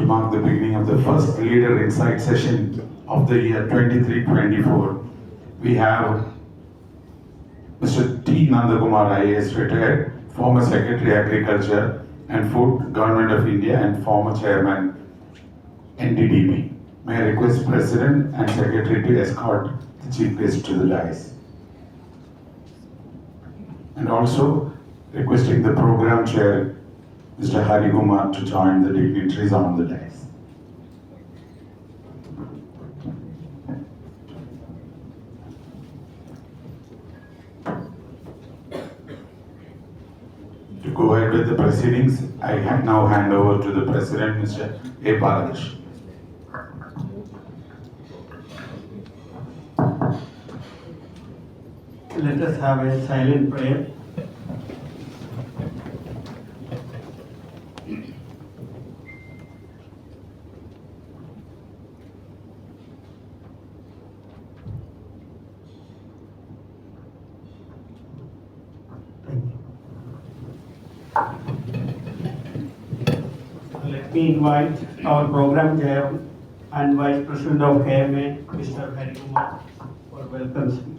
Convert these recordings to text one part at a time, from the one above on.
to mark the beginning of the first Leader Insight session of the year 23-24. We have Mr. T. Nanda Kumar I.A.S, retired, former Secretary Agriculture and Food, Government of India, and former Chairman, NDDB. May I request President and Secretary to escort the Chief Guest to the dais. And also requesting the Program Chair, Mr. Hari Kumar, to join the dignitaries on the dais. To go ahead with the proceedings, I now hand over to the President, Mr. A. Let us have a silent prayer. Thank you. Let me invite our program chair and vice president of KMA, Mr. Hari Kumar, for welcome speech.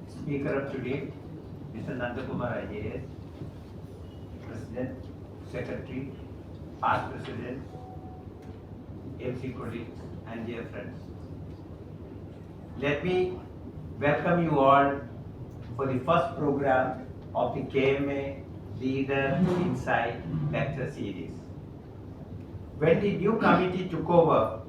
Speaker of today, Mr. Nanda Kumar I.A.S, President, Secretary, past President, MC colleagues, and dear friends. Let me welcome you all for the first program of the KMA Leader Insight Lecture Series. When the new committee took over,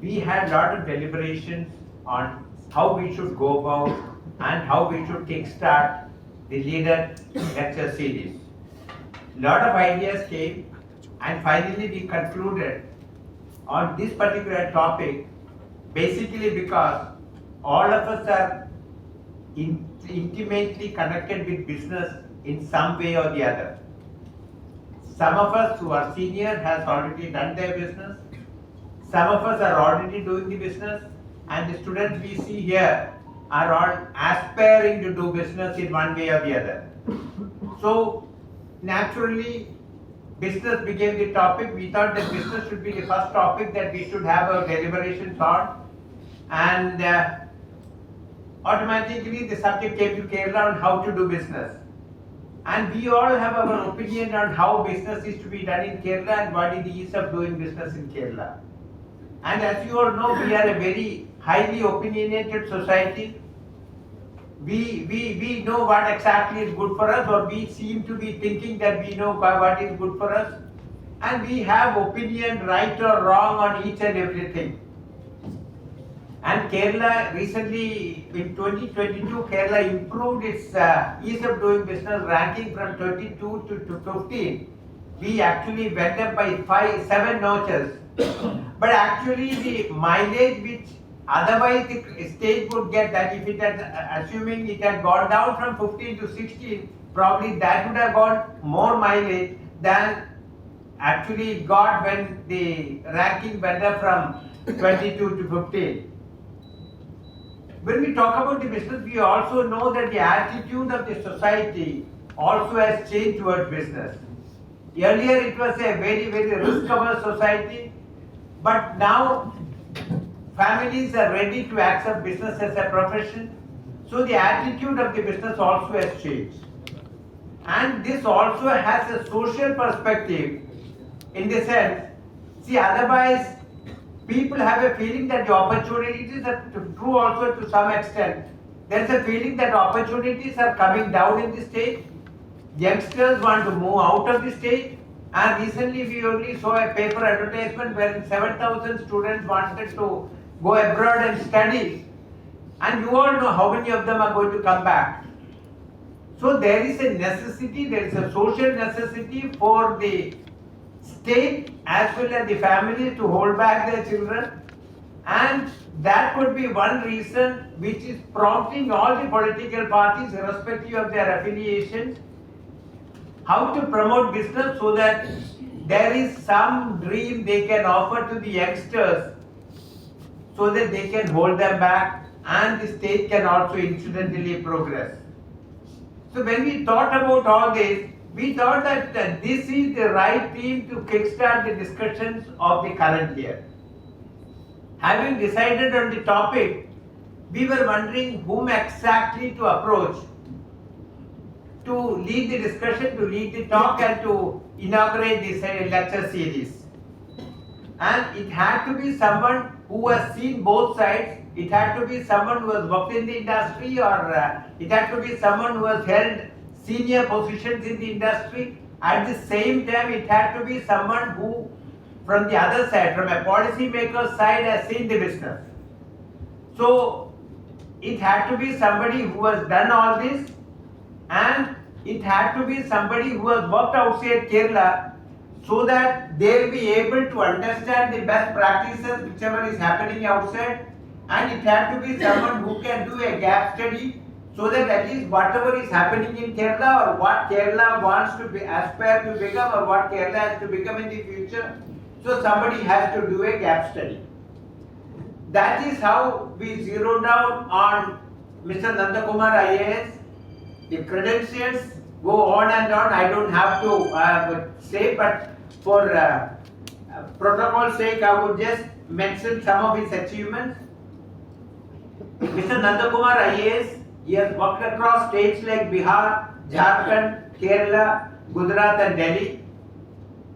we had a lot of deliberations on how we should go about and how we should kickstart the Leader Lecture Series. A lot of ideas came, and finally we concluded on this particular topic, basically because all of us are intimately connected with business in some way or the other. Some of us who are senior has already done their business. Some of us are already doing the business, and the students we see here are all aspiring to do business in one way or the other. So naturally, business became the topic. We thought that business should be the first topic that we should have our deliberations on, and automatically the subject came to Kerala on how to do business. And we all have our opinion on how business is to be done in Kerala and what is the ease of doing business in Kerala. And as you all know, we are a very highly opinionated society. We know what exactly is good for us, or we seem to be thinking that we know what is good for us. And we have opinion, right or wrong, on each and everything. And Kerala recently, in 2022, Kerala improved its ease of doing business ranking from 22 to 15. We actually went up by 7 notches. But actually the mileage which otherwise the state would get, that if it had, assuming it had gone down from 15 to 16, probably that would have got more mileage than actually it got when the ranking went up from 22 to 15. When we talk about the business, we also know that the attitude of the society also has changed towards business. Earlier it was a very, very risk-averse society, but now families are ready to accept business as a profession. So the attitude of the business also has changed. And this also has a social perspective in the sense, see, otherwise people have a feeling that the opportunities are true also to some extent. There is a feeling that opportunities are coming down in the state. Youngsters want to move out of the state. And recently we only saw a paper advertisement where 7,000 students wanted to go abroad and study. And you all know how many of them are going to come back. So there is a necessity, there is a social necessity for the state as well as the families to hold back their children, and that could be one reason which is prompting all the political parties, irrespective of their affiliations, how to promote business so that there is some dream they can offer to the youngsters so that they can hold them back and the state can also incidentally progress. So when we thought about all this, we thought that this is the right team to kickstart the discussions of the current year. Having decided on the topic, we were wondering whom exactly to approach to lead the discussion, to lead the talk and to inaugurate this lecture series. And it had to be someone who has seen both sides. It had to be someone who has worked in the industry, or it had to be someone who has held senior positions in the industry. At the same time, it had to be someone who, from the other side, from a policy maker's side, has seen the business. So it had to be somebody who has done all this, and it had to be somebody who has worked outside Kerala, so that they'll be able to understand the best practices whichever is happening outside, and it had to be someone who can do a gap study, so that at least whatever is happening in Kerala, or what Kerala wants to be aspire to become, or what Kerala has to become in the future, so somebody has to do a gap study. That is how we zeroed down on Mr. Nanda Kumar I.A.S. The credentials go on and on. I don't have to say, but for protocol's sake, I would just mention some of his achievements. Mr. Nanda Kumar I.A.S. he has worked across states like Bihar, Jharkhand, Kerala, Gujarat and Delhi.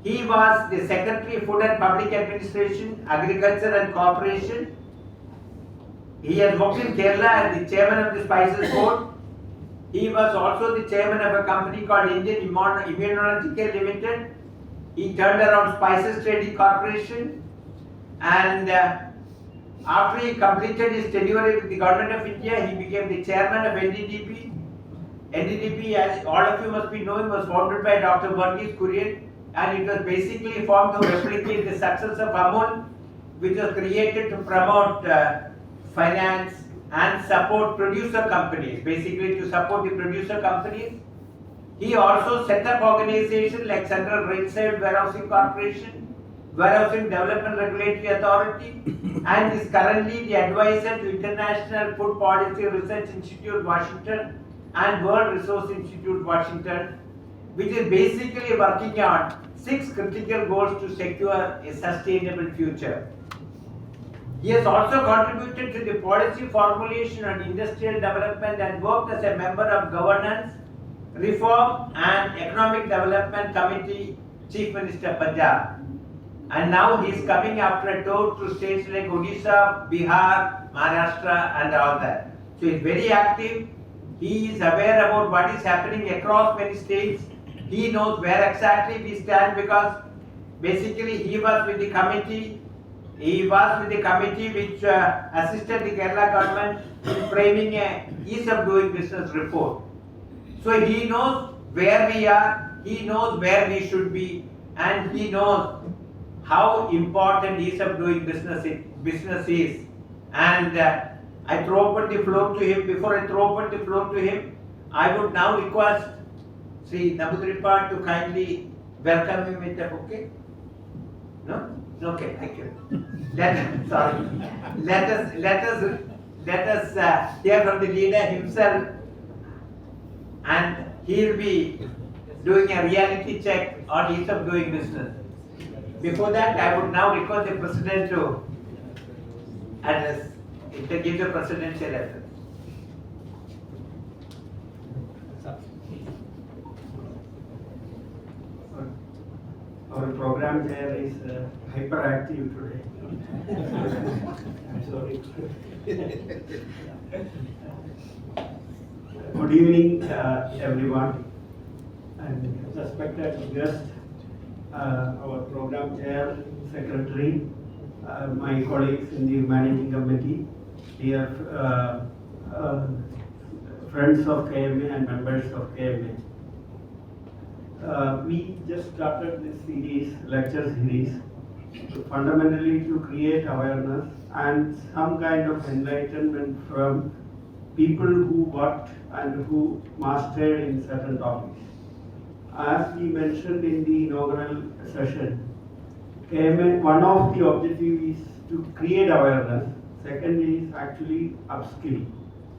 He was the Secretary Food and Public Administration, Agriculture and Corporation. He has worked in Kerala as the Chairman of the Spices Board. He was also the Chairman of a company called Indian Immunological Limited. He turned around Spices Trading Corporation, and after he completed his tenure with the Government of India, he became the Chairman of NDDB. NDDB, as all of you must be knowing, was founded by Dr. Varghese Kurian, and it was basically formed to replicate the success of Amul, which was created to promote finance and support producer companies, basically to support the producer companies. He also set up organizations like Central Ringside Warehousing Corporation, Warehousing Development Regulatory Authority, and is currently the advisor to International Food Policy Research Institute, Washington, and World Resource Institute, Washington, which is basically working on 6 critical goals to secure a sustainable future. He has also contributed to the policy formulation on industrial development and worked as a member of Governance, Reform and Economic Development Committee, Chief Minister Punjab. And now he is coming after a tour to states like Odisha, Bihar, Maharashtra and all that. So he is very active. He is aware about what is happening across many states. He knows where exactly we stand, because basically he was with the committee. He was with the committee which assisted the Kerala government in framing a ease of doing business report. So he knows where we are, he knows where we should be, and he knows how important ease of doing business is. And I throw open the floor to him. Before I throw open the floor to him, I would now request Sri Nambudripad to kindly welcome him with a bouquet. No? Okay, thank you. Let us hear from the leader himself, and he'll be doing a reality check on ease of doing business. Before that, I would now request the President to address, to give the presidential address. Our program chair is hyperactive today. I'm sorry. Good evening, everyone, and respected guests, our program chair, secretary, my colleagues in the managing committee, dear friends of KMA and members of KMA. We just started this series, lecture series, fundamentally to create awareness and some kind of enlightenment from people who worked and who mastered in certain topics. As we mentioned in the inaugural session, one of the objectives is to create awareness Second is actually upskill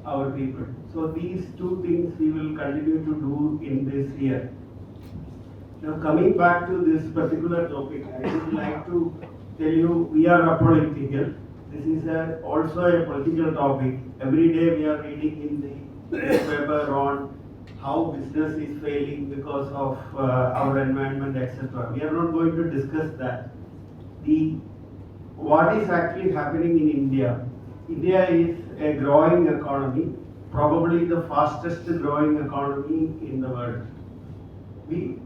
our people. So these two things we will continue to do in this year. Now coming back to this particular topic, I would like to tell you we are apolitical. This is also a political topic. Every day we are reading in the newspaper on how business is failing because of our environment, etc. We are not going to discuss that. What is actually happening in India? India is a growing economy, probably the fastest growing economy in the world.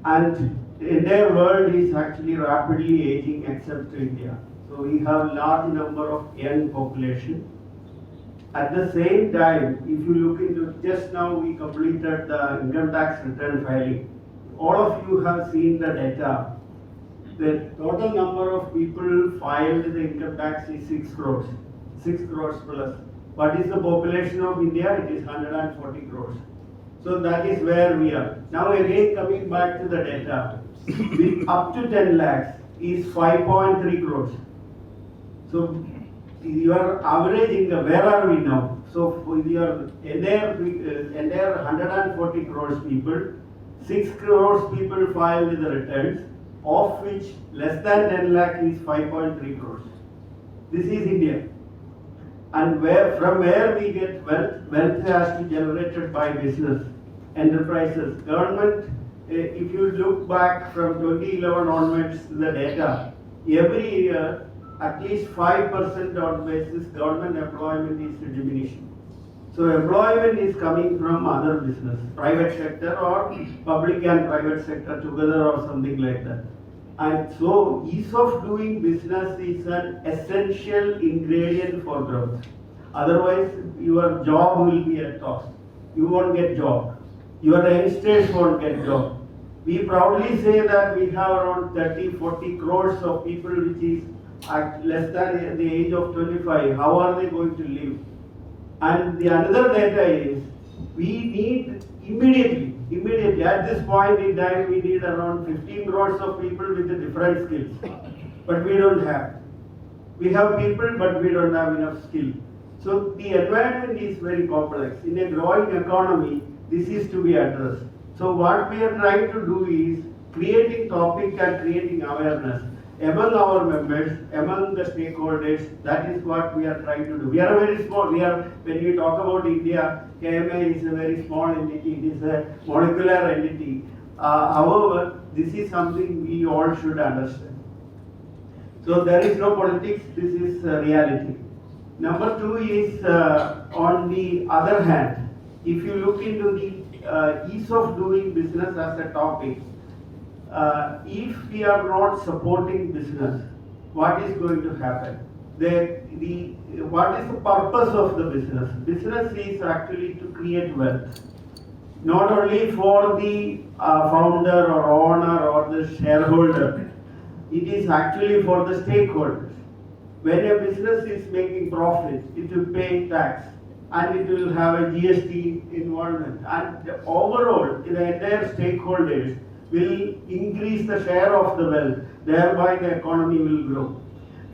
And the entire world is actually rapidly aging except India. So we have large number of young population. At the same time, if you look into, just now we completed the income tax return filing. All of you have seen the data. The total number of people filed the income tax is 6 crores. 6 crores plus. What is the population of India? It is 140 crores. So that is where we are. Now again coming back to the data, up to 10 lakhs is 5.3 crores. So you are averaging, where are we now? So for your entire 140 crores people, 6 crores people filed the returns, of which less than 10 lakh is 5.3 crores. This is India. And from where we get wealth has to be generated by business, enterprises, government. If you look back from 2011 onwards the data, every year at least 5% on basis government employment is diminishing. So employment is coming from other business, private sector or public and private sector together or something like that. And so ease of doing business is an essential ingredient for growth. Otherwise, your job will be at cost. You won't get job. Your youngsters won't get job. We proudly say that we have around 30-40 crores of people which is at less than the age of 25. How are they going to live? And the another data is we need immediately at this point in time we need around 15 crores of people with the different skills, but we don't have. We have people but we don't have enough skill. So the environment is very complex. In a growing economy, this is to be addressed. So what we are trying to do is creating topic and creating awareness among our members, among the stakeholders. That is what we are trying to do. We are very small. When we talk about India, KMA is a very small entity. It is a molecular entity. However, this is something we all should understand. So there is no politics. This is reality. Number two is, on the other hand, if you look into the ease of doing business as a topic, if we are not supporting business, what is going to happen? What is the purpose of the business? Business is actually to create wealth, not only for the founder or owner or the shareholder. It is actually for the stakeholders. When a business is making profit, it will pay tax and it will have a GST involvement. And overall, the entire stakeholders will increase the share of the wealth, thereby the economy will grow.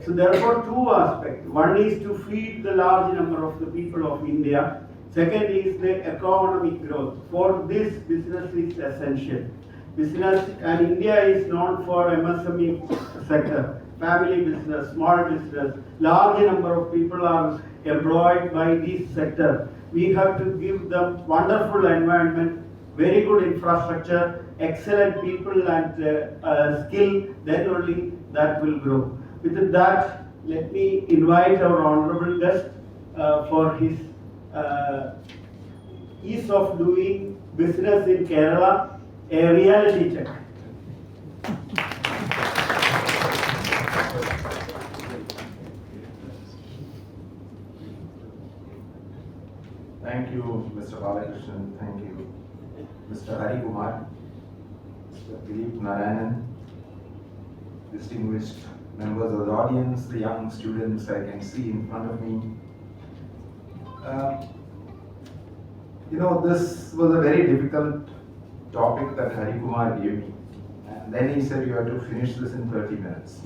So therefore, two aspects. One is to feed the large number of the people of India. Second is the economic growth. For this, business is essential. Business, and India is known for MSME sector, family business, small business. Large number of people are employed by this sector. We have to give them wonderful environment, very good infrastructure, excellent people and skill, then only that will grow. With that, let me invite our honorable guest for his ease of doing business in Kerala, a reality check. Thank you, Mr. Balakrishnan. Thank you, Mr. Hari Kumar, Mr. Dilip Narayanan, distinguished members of the audience, the young students I can see in front of me. This was a very difficult topic that Hari Kumar gave me. And then he said you have to finish this in 30 minutes.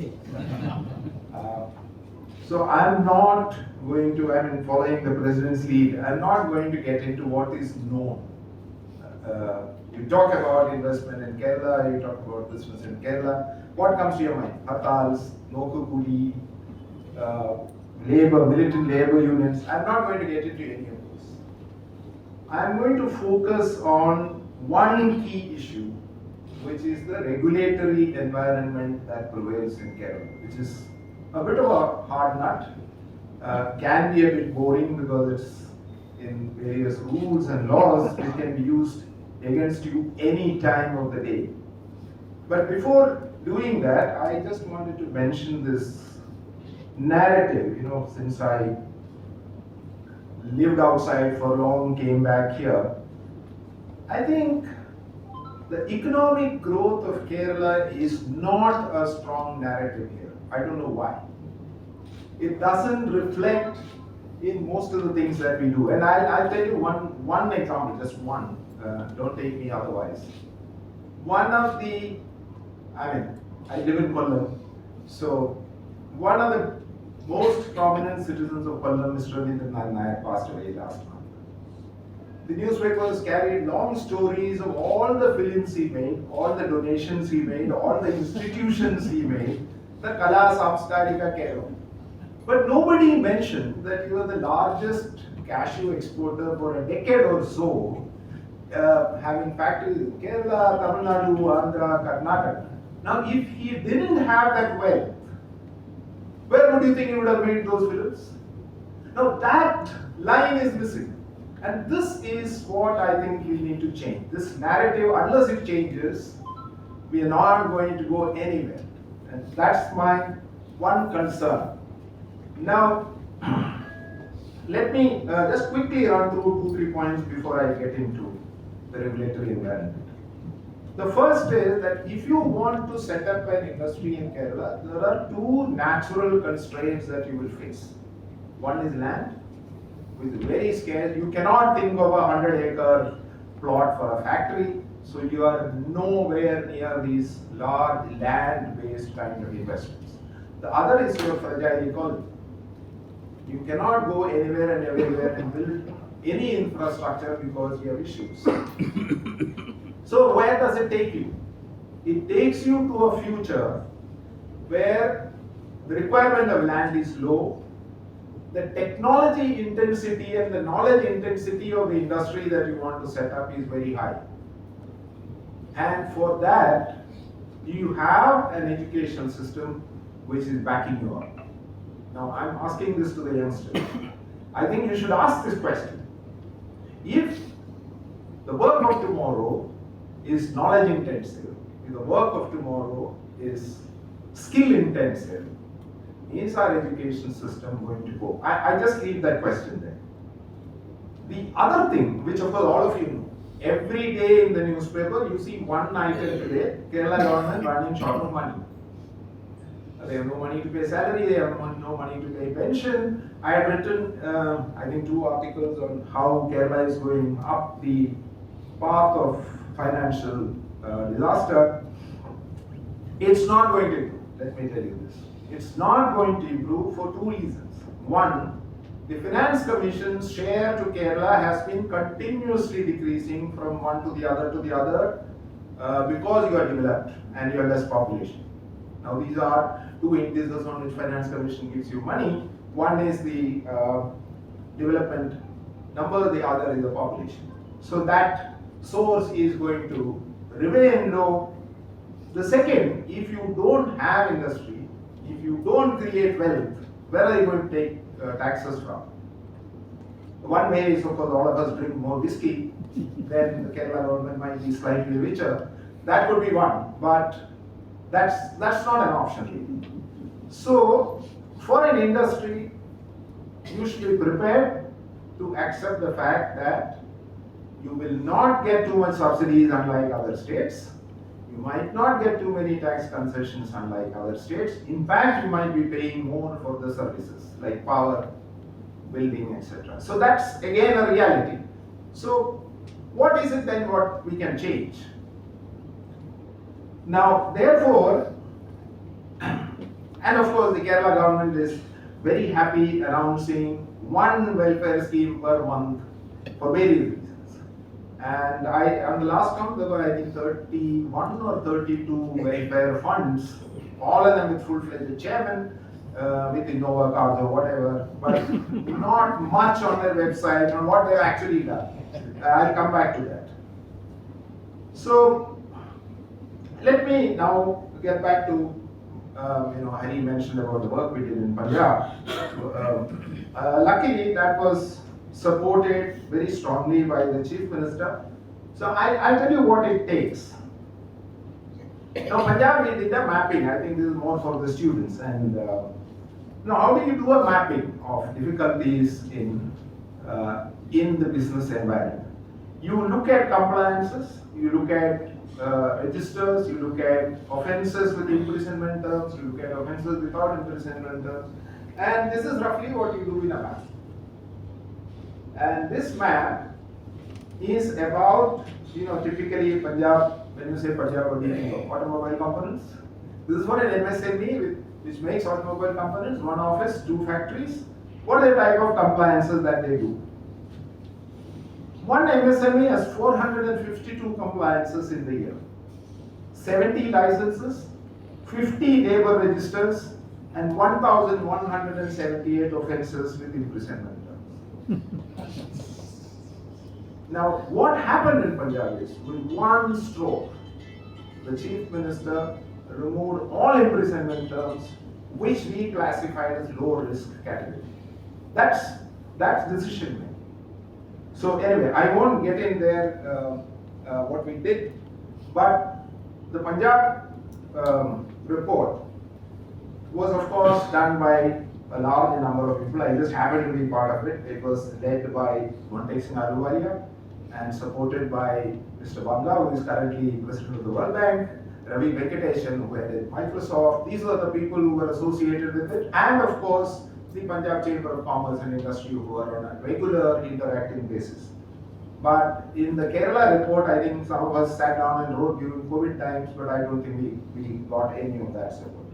So I'm not going to, following the president's lead, I'm not going to get into what is known. You talk about investment in Kerala, you talk about business in Kerala. What comes to your mind? Hartals, Nokukuli, militant labor unions. I'm not going to get into any of those. I'm going to focus on one key issue, which is the regulatory environment that prevails in Kerala, which is a bit of a hard nut, can be a bit boring because it's in various rules and laws which can be used against you any time of the day. But before doing that, I just wanted to mention this narrative, since I lived outside for long, came back here. I think the economic growth of Kerala is not a strong narrative here. I don't know why. It doesn't reflect in most of the things that we do. And I'll tell you one example, just one. Don't take me otherwise. One of the, I live in Kollam. So one of the most prominent citizens of Kollam, Mr. Nanda I.A.S, passed away last month. The newspapers carried long stories of all the films he made, all the donations he made, all the institutions he made, the Kala Samskarika Kerala. But nobody mentioned that he was the largest cashew exporter for a decade or so, having factories in Kerala, Tamil Nadu, Andhra, Karnataka. Now, if he didn't have that wealth, where would you think he would have made those films? Now, that line is missing. And this is what I think we need to change. This narrative, unless it changes, we are not going to go anywhere. And that's my one concern. Now, let me just quickly run through 2-3 points before I get into the regulatory environment. The first is that if you want to set up an industry in Kerala, there are two natural constraints that you will face. One is land, which is very scarce. You cannot think of a 100-acre plot for a factory, so you are nowhere near these large land-based kind of investments. The other is your fragile economy. You cannot go anywhere and everywhere and build any infrastructure because you have issues. So where does it take you? It takes you to a future where the requirement of land is low, the technology intensity and the knowledge intensity of the industry that you want to set up is very high. And for that, you have an education system which is backing you up. Now, I'm asking this to the youngsters. I think you should ask this question. If the work of tomorrow is knowledge intensive, if the work of tomorrow is skill intensive, is our education system going to go? I just leave that question there. The other thing, which of course all of you know, every day in the newspaper you see one item today, Kerala government running short of money. They have no money to pay salary, they have no money to pay pension. I had written, I think 2 articles on how Kerala is going up the path of financial disaster. It's not going to improve, let me tell you this. It's not going to improve for 2 reasons. One, the Finance Commission's share to Kerala has been continuously decreasing from one to the other because you are developed and you have less population. Now these are 2 indices on which Finance Commission gives you money. One is the development number, the other is the population. So that source is going to remain low. The second, if you don't have industry, if you don't create wealth, where are you going to take taxes from? One way is, of course, all of us drink more whiskey, then the Kerala government might be slightly richer. That could be one, but that's not an option. So, for an industry, you should be prepared to accept the fact that you will not get too much subsidies unlike other states. You might not get too many tax concessions unlike other states. In fact, you might be paying more for the services like power, building, etc. So that's again a reality. So what is it then what we can change? Now, therefore, and of course the Kerala government is very happy announcing one welfare scheme per month for various reasons. And on the last count, there were I think 31 or 32 welfare funds, all of them with full-fledged chairman, with Innova cards or whatever, but not much on their website on what they've actually done. I'll come back to that. So let me now get back to Hari mentioned about the work we did in Punjab. Luckily, that was supported very strongly by the Chief Minister. So I'll tell you what it takes. Now, Punjab, we did a mapping. I think this is more for the students. And how do you do a mapping of difficulties in the business environment? You look at compliances, you look at registers, you look at offences with imprisonment terms, you look at offences without imprisonment terms, and this is roughly what you do in a map. And this map is about, typically Punjab, when you say Punjab, what do you think of? Automobile components. This is for an MSME which makes automobile components, one office, 2 factories. What are the type of compliances that they do? One MSME has 452 compliances in the year, 70 licenses, 50 labor registers, and 1,178 offences with imprisonment terms. Now, what happened in Punjab is, with one stroke, the Chief Minister removed all imprisonment terms, which we classified as low risk category. That's decision making. So anyway, I won't get in there what we did, but the Punjab report was of course done by a large number of people. I just happened to be part of it. It was led by Montek Singh Ahluwalia and supported by Mr. Banga, who is currently President of the World Bank, Ravi Venkateshan, who headed Microsoft. These were the people who were associated with it, and of course, the Punjab Chamber of Commerce and Industry, who are on a regular interacting basis. But in the Kerala report, I think some of us sat down and wrote during COVID times, but I don't think we got any of that support.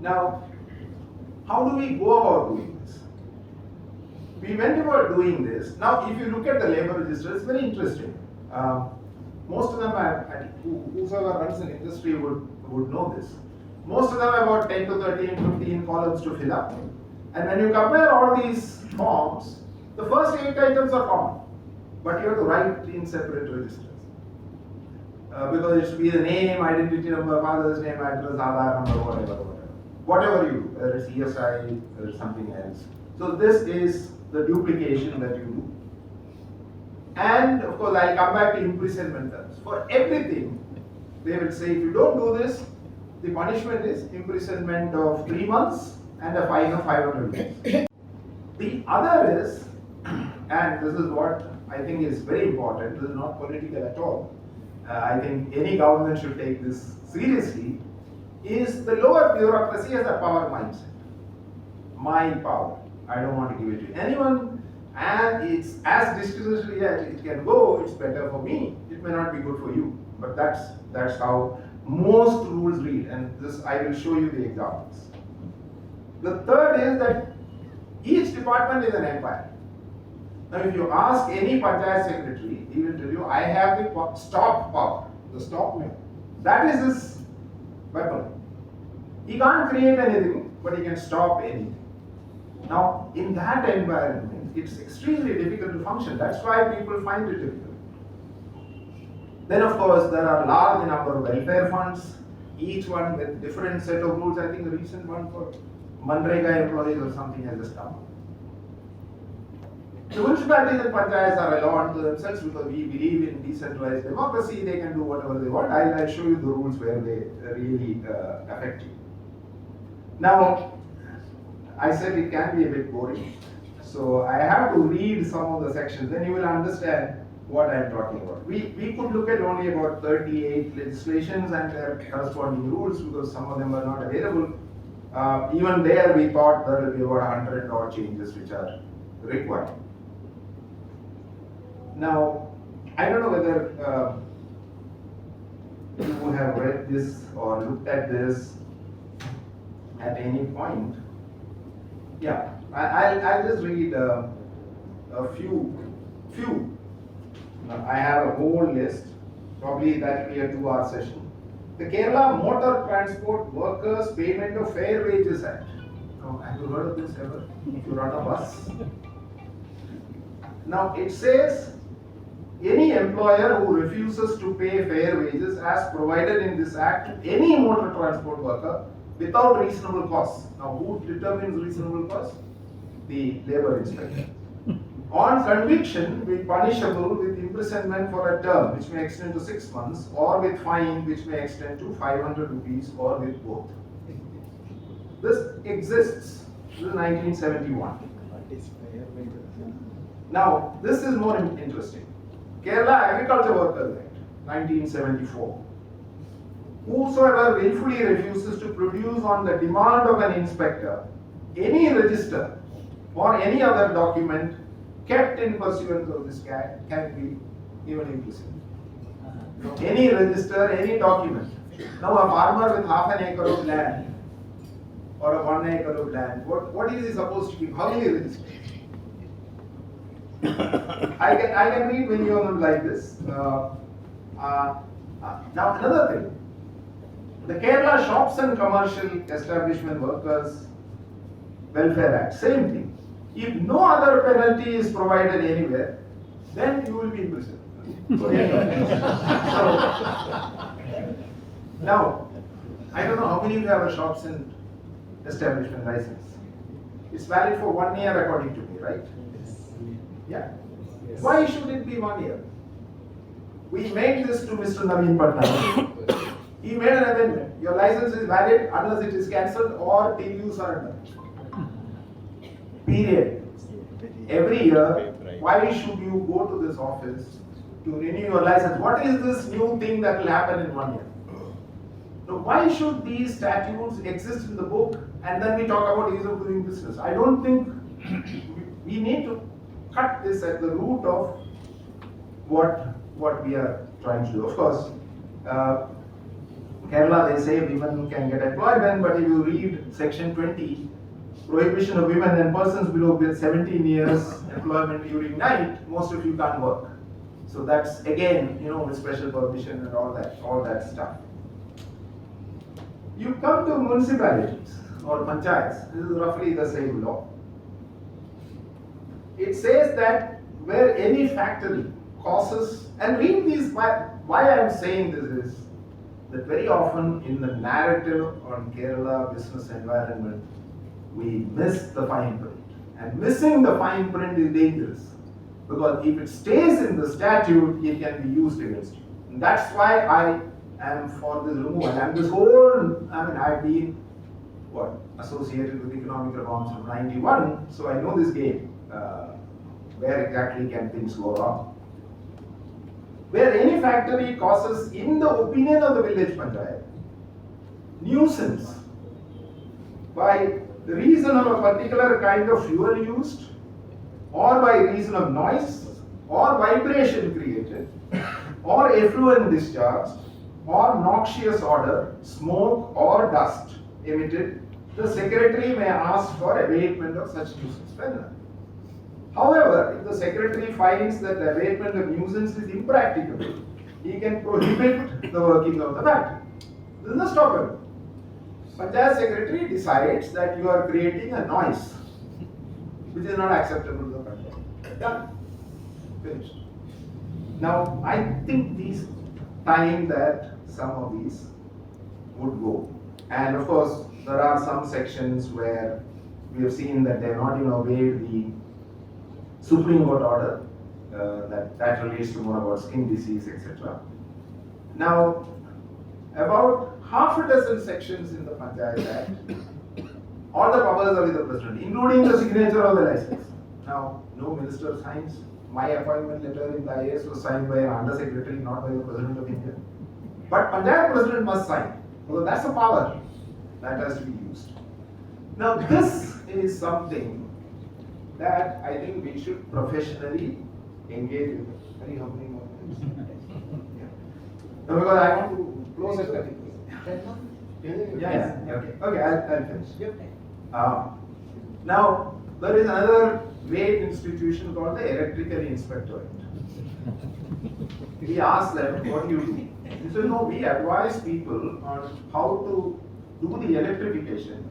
Now, how do we go about doing this? We went about doing this. Now, if you look at the labor register, it's very interesting. Most of them, whoever runs an industry would know this. Most of them have about 10 to 13, 15 columns to fill up. And when you compare all these forms, the first 8 items are common, but you have to write in separate registers. Because it should be the name, identity number, father's name, address, Aadhaar number, whatever you do, whether it's ESI or something else. So this is the duplication that you do. And of course, I'll come back to imprisonment terms. For everything, they will say if you don't do this, the punishment is imprisonment of 3 months and a fine of 500 rupees. The other is, and this is what I think is very important, this is not political at all, I think any government should take this seriously, is the lower bureaucracy has a power mindset. My power, I don't want to give it to anyone, and it's as discretionary as it can go, it's better for me, it may not be good for you, but that's how most rules read, and this I will show you the examples. The third is that each department is an empire. Now, if you ask any Panchayat secretary, he will tell you, I have the stop power, the stop mill. That is his weapon. He can't create anything, but he can stop anything. Now, in that environment, it's extremely difficult to function. That's why people find it difficult. Then, of course, there are large number of welfare funds, each one with different set of rules. I think the recent one for Manrega employees or something has just come. The municipalities and panchayats are allowed to themselves because we believe in decentralized democracy. They can do whatever they want. I'll show you the rules where they really affect you. Now, I said it can be a bit boring. So I have to read some of the sections, then you will understand what I am talking about. We could look at only about 38 legislations and their corresponding rules because some of them are not available. Even there we thought there will be about 100 odd changes which are required. Now, I don't know whether you have read this or looked at this at any point. Yeah, I'll just read a few. I have a whole list. Probably that will be a 2-hour session. The Kerala Motor Transport Workers Payment of Fair Wages Act. Now, have you heard of this ever? If you run a bus. Now it says any employer who refuses to pay fair wages as provided in this act to any motor transport worker without reasonable cause. Now who determines reasonable cause? The labor inspector. On conviction, will be punishable with imprisonment for a term which may extend to 6 months or with fine which may extend to 500 rupees or with both. This exists till 1971. Now, this is more interesting. Kerala Agriculture Workers Act, 1974. Whosoever willfully refuses to produce on the demand of an inspector any register or any other document kept in pursuance of this act can be given imprisonment. Any register, any document. Now, a farmer with half an acre of land or a 1 acre of land, what is he supposed to keep? How will he register? I can read many of them like this. Now another thing, the Kerala Shops and Commercial Establishment Workers Welfare Act, same thing. If no other penalty is provided anywhere, then you will be imprisoned. Now, I don't know how many of you have a shops and establishment license. It's valid for 1 year according to me, right? Yeah. Yes. Why should it be 1 year? We made this to Mr. Naveen Patnaik. He made an amendment. Your license is valid unless it is cancelled or till you surrender. Period. Every year, why should you go to this office to renew your license? What is this new thing that will happen in 1 year? Now, why should these statutes exist in the book and then we talk about ease of doing business? I don't think we need to cut this at the root of what we are trying to do. Of course, Kerala, they say women can get employment, but if you read section 20, prohibition of women and persons below 17 years employment during night, most of you can't work. So that's again, with special permission and all that stuff. You come to municipalities or panchayats, this is roughly the same law. It says that where any factory causes, and read these, why I am saying this is that very often in the narrative on Kerala business environment, we miss the fine print. And missing the fine print is dangerous because if it stays in the statute, it can be used against you. And that's why I am for this removal. And this whole, I've been associated with economic reforms from 91, so I know this game. Where exactly can things go wrong? Where any factory causes, in the opinion of the village panchayat, nuisance by the reason of a particular kind of fuel used, or by reason of noise, or vibration created, or effluent discharged, or noxious odor, smoke, or dust emitted, the secretary may ask for abatement of such nuisance. However, if the secretary finds that the abatement of nuisance is impracticable, he can prohibit the working of the factory. This is the stopper. Panchayat secretary decides that you are creating a noise which is not acceptable to the panchayat. Done. Finished. Now, I think these time that some of these would go. And of course, there are some sections where we have seen that they have not even obeyed the Supreme Court order that relates to more about skin disease, etc. Now, about half a dozen sections in the Panchayat Act, all the powers are with the President, including the signature of the license. Now, no minister signs. My appointment letter in the I.A.S. was signed by an Undersecretary, not by the President of India. But Panchayat President must sign, because that's a power that has to be used. Now, this is something that I think we should professionally engage in. Very how many more minutes? Yeah. No, because I want to close it. Okay. Okay, I'll finish. Now, there is another great institution called the Electrical Inspectorate. We asked them, what do you do? They said, no, we advise people on how to do the electrification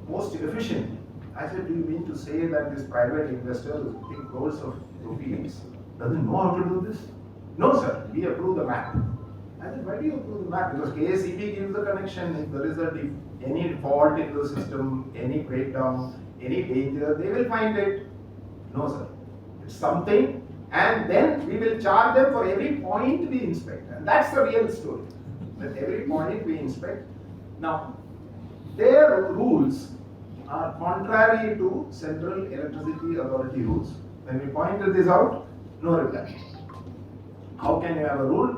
most efficiently. I said, do you mean to say that this private investor who putting crores of rupees doesn't know how to do this? No, sir, we approve the map. I said, why do you approve the map? Because KSEB gives the connection. If there is any fault in the system, any breakdown, any danger, they will find it. No, sir. It's something, and then we will charge them for every point we inspect. And that's the real story. That every point we inspect. Now, their rules are contrary to Central Electricity Authority rules. When we pointed this out, no reply. How can you have a rule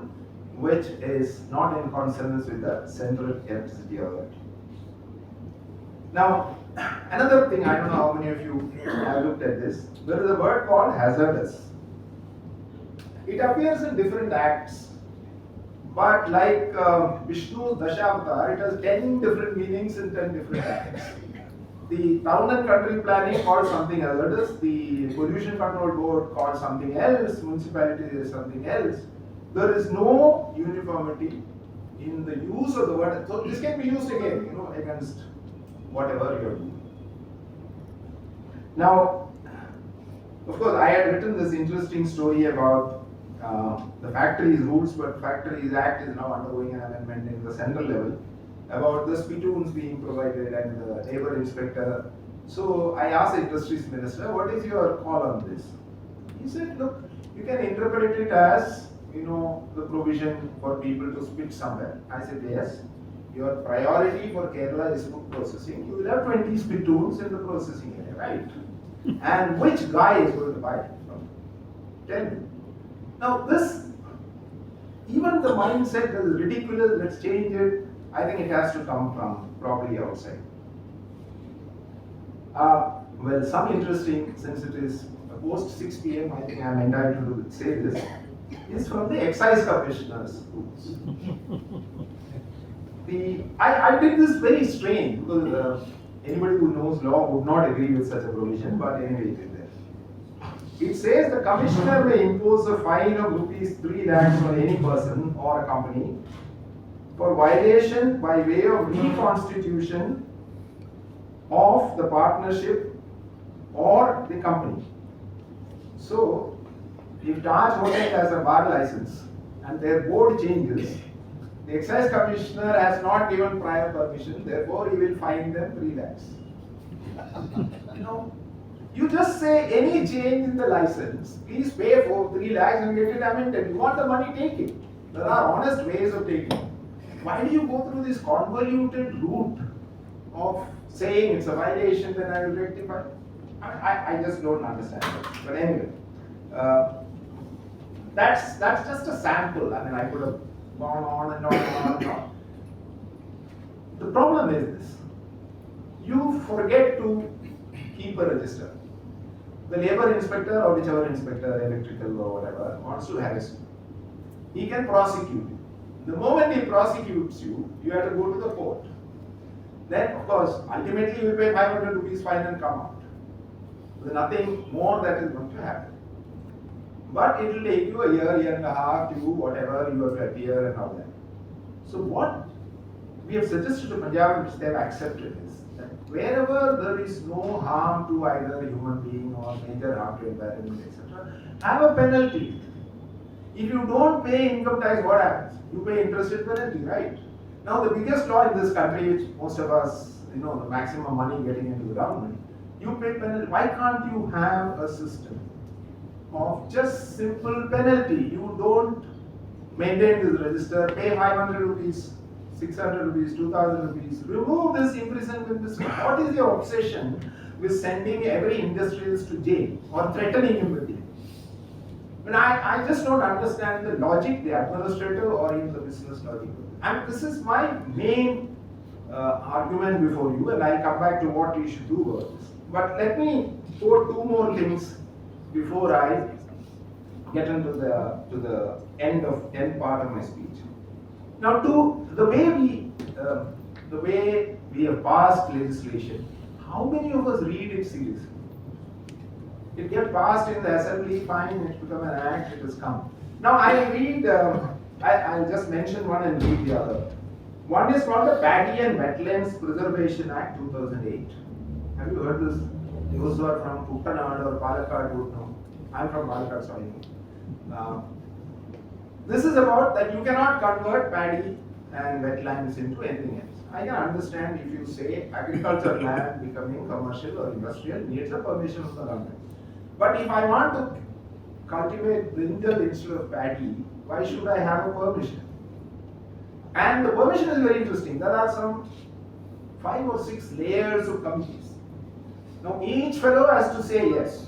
which is not in consonance with the Central Electricity Authority? Now, another thing, I don't know how many of you have looked at this. There is a word called hazardous. It appears in different acts. But like Vishnu's Dashavtar, it has 10 different meanings in 10 different acts. The town and country planning called something hazardous, the pollution control board called something else, municipality is something else. There is no uniformity in the use of the word. So this can be used again, against whatever you are doing. Now, of course, I had written this interesting story about the factories rules, but Factories Act is now undergoing an amendment in the central level about the spittoons being provided and the labor inspector. So I asked the industries minister, what is your call on this? He said, look, you can interpret it as, the provision for people to spit somewhere. I said, yes. Your priority for Kerala is food processing. You will have 20 spittoons in the processing area, right? And which guy is going to buy it from? Tell me. Now this, even the mindset that is ridiculous, let's change it, I think it has to come from probably outside. Well, some interesting, since it is post 6 p.m., I think I am entitled to say this, is from the excise commissioner's rules. I did this very strange because anybody who knows law would not agree with such a provision, but anyway, it is there. It says the commissioner may impose a fine of rupees 3 lakhs on any person or a company for violation by way of reconstitution of the partnership or the company. So, if Taj Hotel has a bar license and their board changes, the excise commissioner has not given prior permission, therefore he will fine them 3 lakhs. You just say any change in the license, please pay for 3 lakhs and get it amended. You want the money, take it. There are honest ways of taking it. Why do you go through this convoluted route of saying it's a violation, then I will rectify? I just don't understand it. But anyway, that's just a sample. I could have gone on and on and on. The problem is this. You forget to keep a register. The labor inspector or whichever inspector, electrical or whatever, wants to harass you. He can prosecute you. The moment he prosecutes you, you have to go to the court. Then, of course, ultimately you will pay 500 rupees fine and come out. There's nothing more that is going to happen. But it will take you a year and a half to do whatever you have to appear and all that. So what we have suggested to Punjab, which they have accepted, is that wherever there is no harm to either a human being or major harm to environment, etc., have a penalty. If you don't pay income tax, what happens? You pay interest and penalty, right? Now the biggest law in this country, which most of us, the maximum money getting into the government, you pay penalty. Why can't you have a system of just simple penalty? You don't maintain this register, pay 500 rupees, 600 rupees, 2000 rupees, remove this imprisonment. What is your obsession with sending every industrialist to jail or threatening him with it? I just don't understand the logic, the administrative or even the business logic. And this is my main argument before you, and I'll come back to what you should do about this. But let me quote 2 more things before I get into the end part of my speech. Now, the way we have passed legislation, how many of us read it seriously? It gets passed in the assembly, fine, it's become an act, it has come. Now I read, I'll just mention one and read the other. One is called the Paddy and Wetlands Preservation Act 2008. Have you heard this? Those who are from Kuttanad or Palakkad would know. I'm from Palakkad, so I know. This is about that you cannot convert paddy and wetlands into anything else. I can understand if you say agricultural land becoming commercial or industrial needs a permission of the government. But if I want to cultivate brinjal instead of paddy, why should I have a permission? And the permission is very interesting. There are some 5 or 6 layers of committees. Now each fellow has to say yes.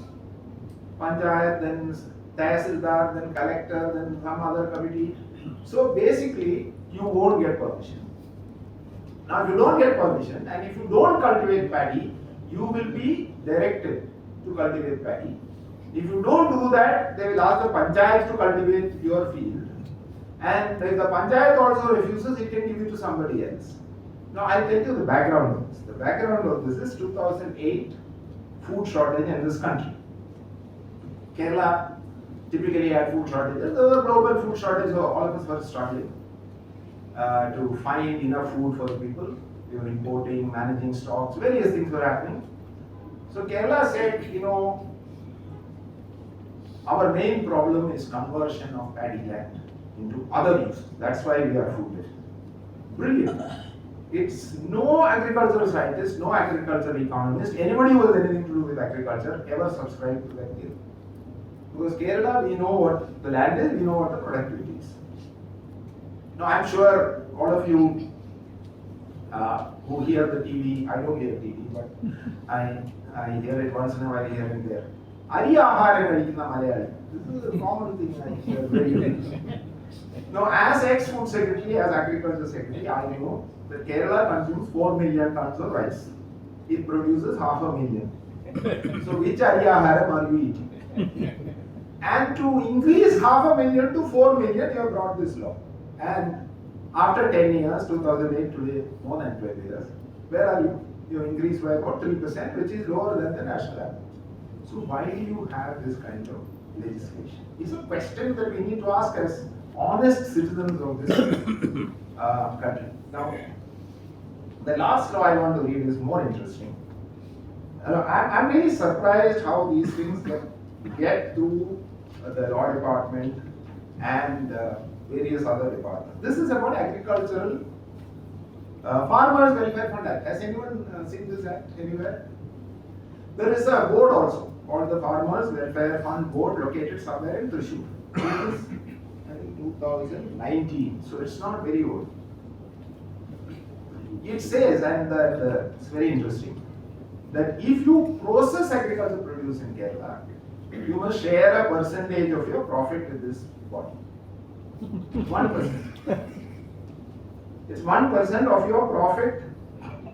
Panchayat, then Tehsildar, then collector, then some other committee. So basically, you won't get permission. Now if you don't get permission, and if you don't cultivate paddy, you will be directed to cultivate paddy. If you don't do that, they will ask the panchayat to cultivate your field. And if the panchayat also refuses, it can give it to somebody else. Now I'll tell you the background of this. The background of this is 2008 food shortage in this country. Kerala typically had food shortages. There were global food shortages, so all of us were struggling to find enough food for the people. We were importing, managing stocks, various things were happening. So Kerala said, our main problem is conversion of paddy land into other uses. That's why we are foodless. Brilliant. It's no agricultural scientist, no agricultural economist, anybody who has anything to do with agriculture ever subscribed to that theory. Because Kerala, we know what the land is, we know what the productivity is. Now I'm sure all of you who hear the TV, I don't hear TV, but I hear it once in a while here and there. This is a common thing I hear very well. Now as ex-food secretary, as agriculture secretary, I know that Kerala consumes 4 million tons of rice. It produces 500,000. So which Ariyaharam are you eating? And to increase 500,000 to 4 million, you have brought this law. And after 10 years, 2008 today, more than 12 years, where are you? You increased by about 3%, which is lower than the national average. So why do you have this kind of legislation? It's a question that we need to ask as honest citizens of this country. Now, the last law I want to read is more interesting. I'm really surprised how these things get through the law department and various other departments. This is about agricultural Farmers Welfare Fund Act. Has anyone seen this act anywhere? There is a board also called the Farmers Welfare Fund Board located somewhere in Thrissur. It is, I think, 2019, so it's not very old. It says, and that it's very interesting, that if you process agricultural produce in Kerala, you must share a percentage of your profit with this body. 1%. It's 1% of your profit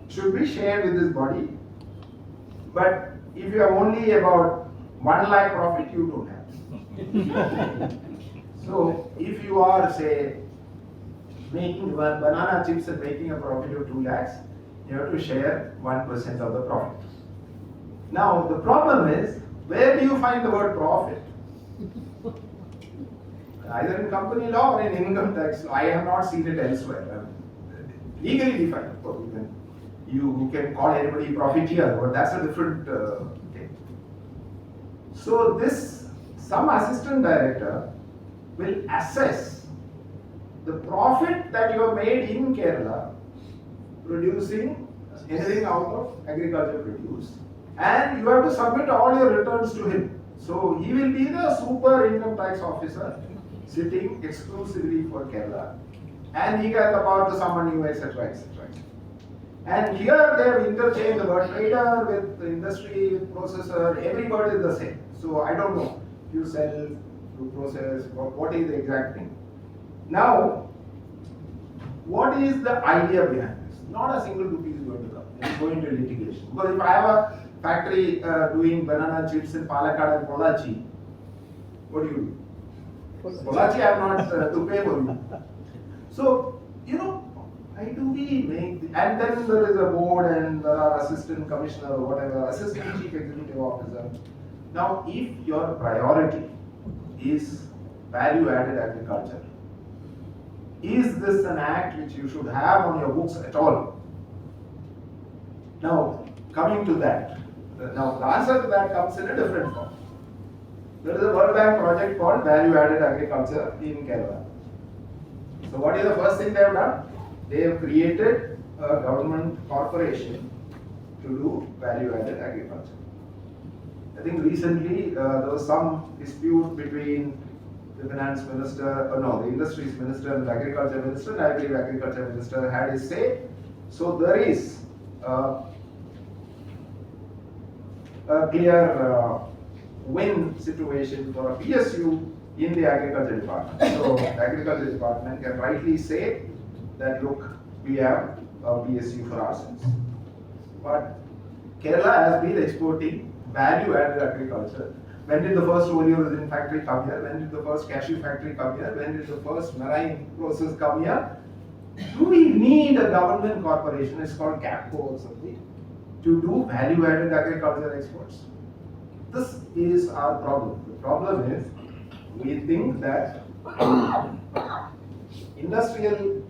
should be shared with this body. But if you have only about 1 lakh profit, you don't have. So if you are, say, making banana chips and making a profit of 2 lakhs, you have to share 1% of the profit. Now the problem is, where do you find the word profit? Either in company law or in income tax law. I have not seen it elsewhere. Legally defined, of course. You can call anybody profiteer, but that's a different thing. So some assistant director will assess the profit that you have made in Kerala producing anything out of agriculture produce, and you have to submit all your returns to him. So he will be the super income tax officer sitting exclusively for Kerala, and he has the power to summon you, etc., etc. And here they have interchanged the word trader with the industry, with processor, everybody is the same. So I don't know if you sell, you process, what is the exact thing. Now, what is the idea behind this? Not a single rupee is going to come. It is going to litigation. Because if I have a factory doing banana chips in Palakkad and Pollachi, what do you do? Pollachi I have not to pay for you. So, Why do we make and then there is a board and there are assistant commissioner or whatever, assistant chief executive officer. Now, if your priority is value-added agriculture, is this an act which you should have on your books at all? Now, coming to that, now the answer to that comes in a different form. There is a World Bank project called Value-Added Agriculture in Kerala. So what is the first thing they have done? They have created a government corporation to do value-added agriculture. I think recently there was some dispute between the finance minister, the industries minister and the agriculture minister, and I believe agriculture minister had his say. So there is a clear win situation for a PSU in the agriculture department. So the agriculture department can rightly say that look, we have a PSU for ourselves. But Kerala has been exporting value-added agriculture. When did the first oleoresin factory come here? When did the first cashew factory come here? When did the first marine process come here? Do we need a government corporation, it's called CAPCO or something, to do value-added agriculture exports? This is our problem. The problem is, we think that industrial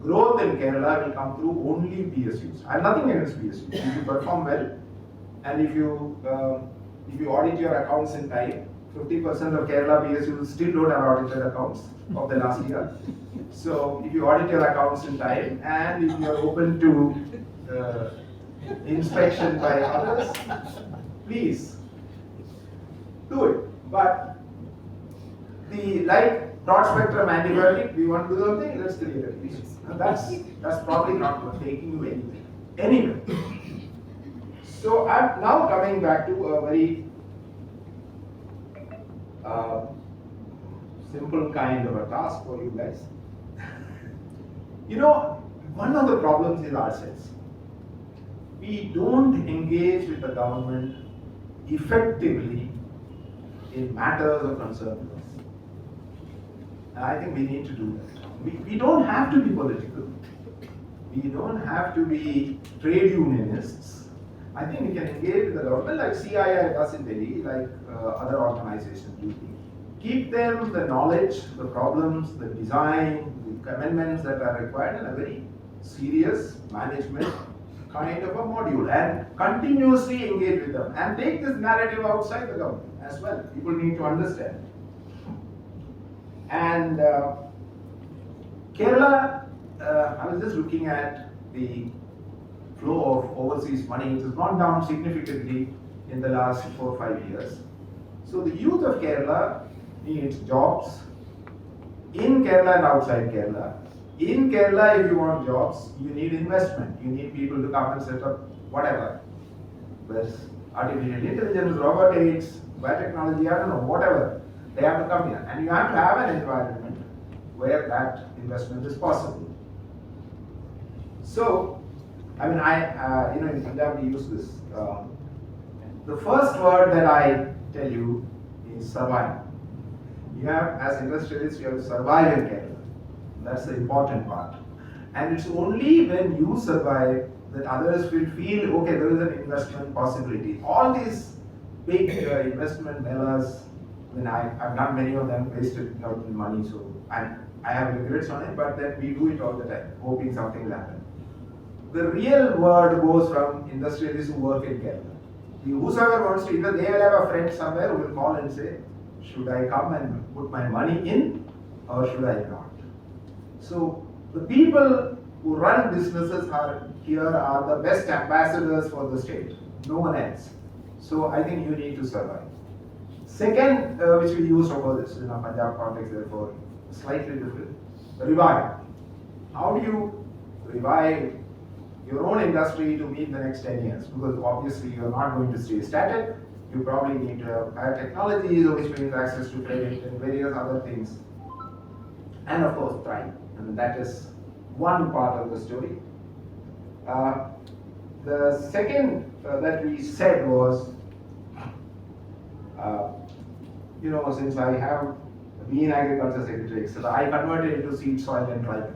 growth in Kerala will come through only PSUs. I have nothing against PSUs. If you perform well, and if you audit your accounts in time, 50% of Kerala PSUs still don't have audited accounts of the last year. So if you audit your accounts in time, and if you are open to inspection by others, please do it. But like broad spectrum antibiotic, we want to do something, let's create a disease. That's probably not taking you anywhere. So I'm now coming back to a very simple kind of a task for you guys. One of the problems is ourselves. We don't engage with the government effectively in matters of concern to us. And I think we need to do that. We don't have to be political. We don't have to be trade unionists. I think we can engage with the government like CII does in Delhi, like other organizations do. Keep them the knowledge, the problems, the design, the amendments that are required in a very serious management kind of a module, and continuously engage with them and take this narrative outside the government as well. People need to understand. And Kerala, I was just looking at the flow of overseas money, which has gone down significantly in the last 4 or 5 years. So the youth of Kerala needs jobs in Kerala and outside Kerala. In Kerala, if you want jobs, you need investment. You need people to come and set up whatever. There's artificial intelligence, robotics, biotechnology, I don't know, whatever. They have to come here. And you have to have an environment where that investment is possible. So, I mean, in Punjab we use this. The first word that I tell you is survive. You have, as industrialists, you have to survive in Kerala. That's the important part. And it's only when you survive that others will feel, okay, there is an investment possibility. All these big investment dollars, I've done many of them, wasted government money, so I have regrets on it, but then we do it all the time, hoping something will happen. The real word goes from industrialists who work in Kerala. Whosoever wants to invest, they will have a friend somewhere who will call and say, should I come and put my money in or should I not? So the people who run businesses here are the best ambassadors for the state, no one else. So I think you need to survive. Second, which we use over this in a Punjab context, therefore slightly different, revive. How do you revive your own industry to meet the next 10 years? Because obviously you are not going to stay static. You probably need to have higher technologies, which means access to credit and various other things. And of course, thrive. And that is one part of the story. The second that we said was, since I have been agriculture secretary, so I converted into seed, soil and climate.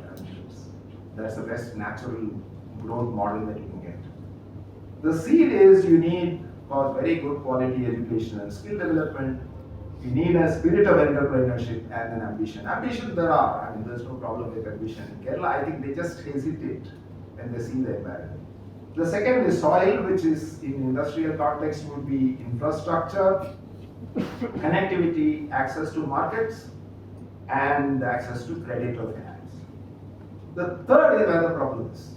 That's the best natural growth model that you can get. The seed is you need for very good quality education and skill development. You need a spirit of entrepreneurship and an ambition. Ambition there are, I mean there's no problem with ambition. In Kerala, I think they just hesitate when they see the environment. The second is soil, which is in industrial context would be infrastructure, connectivity, access to markets, and access to credit or finance. The third is where the problem is.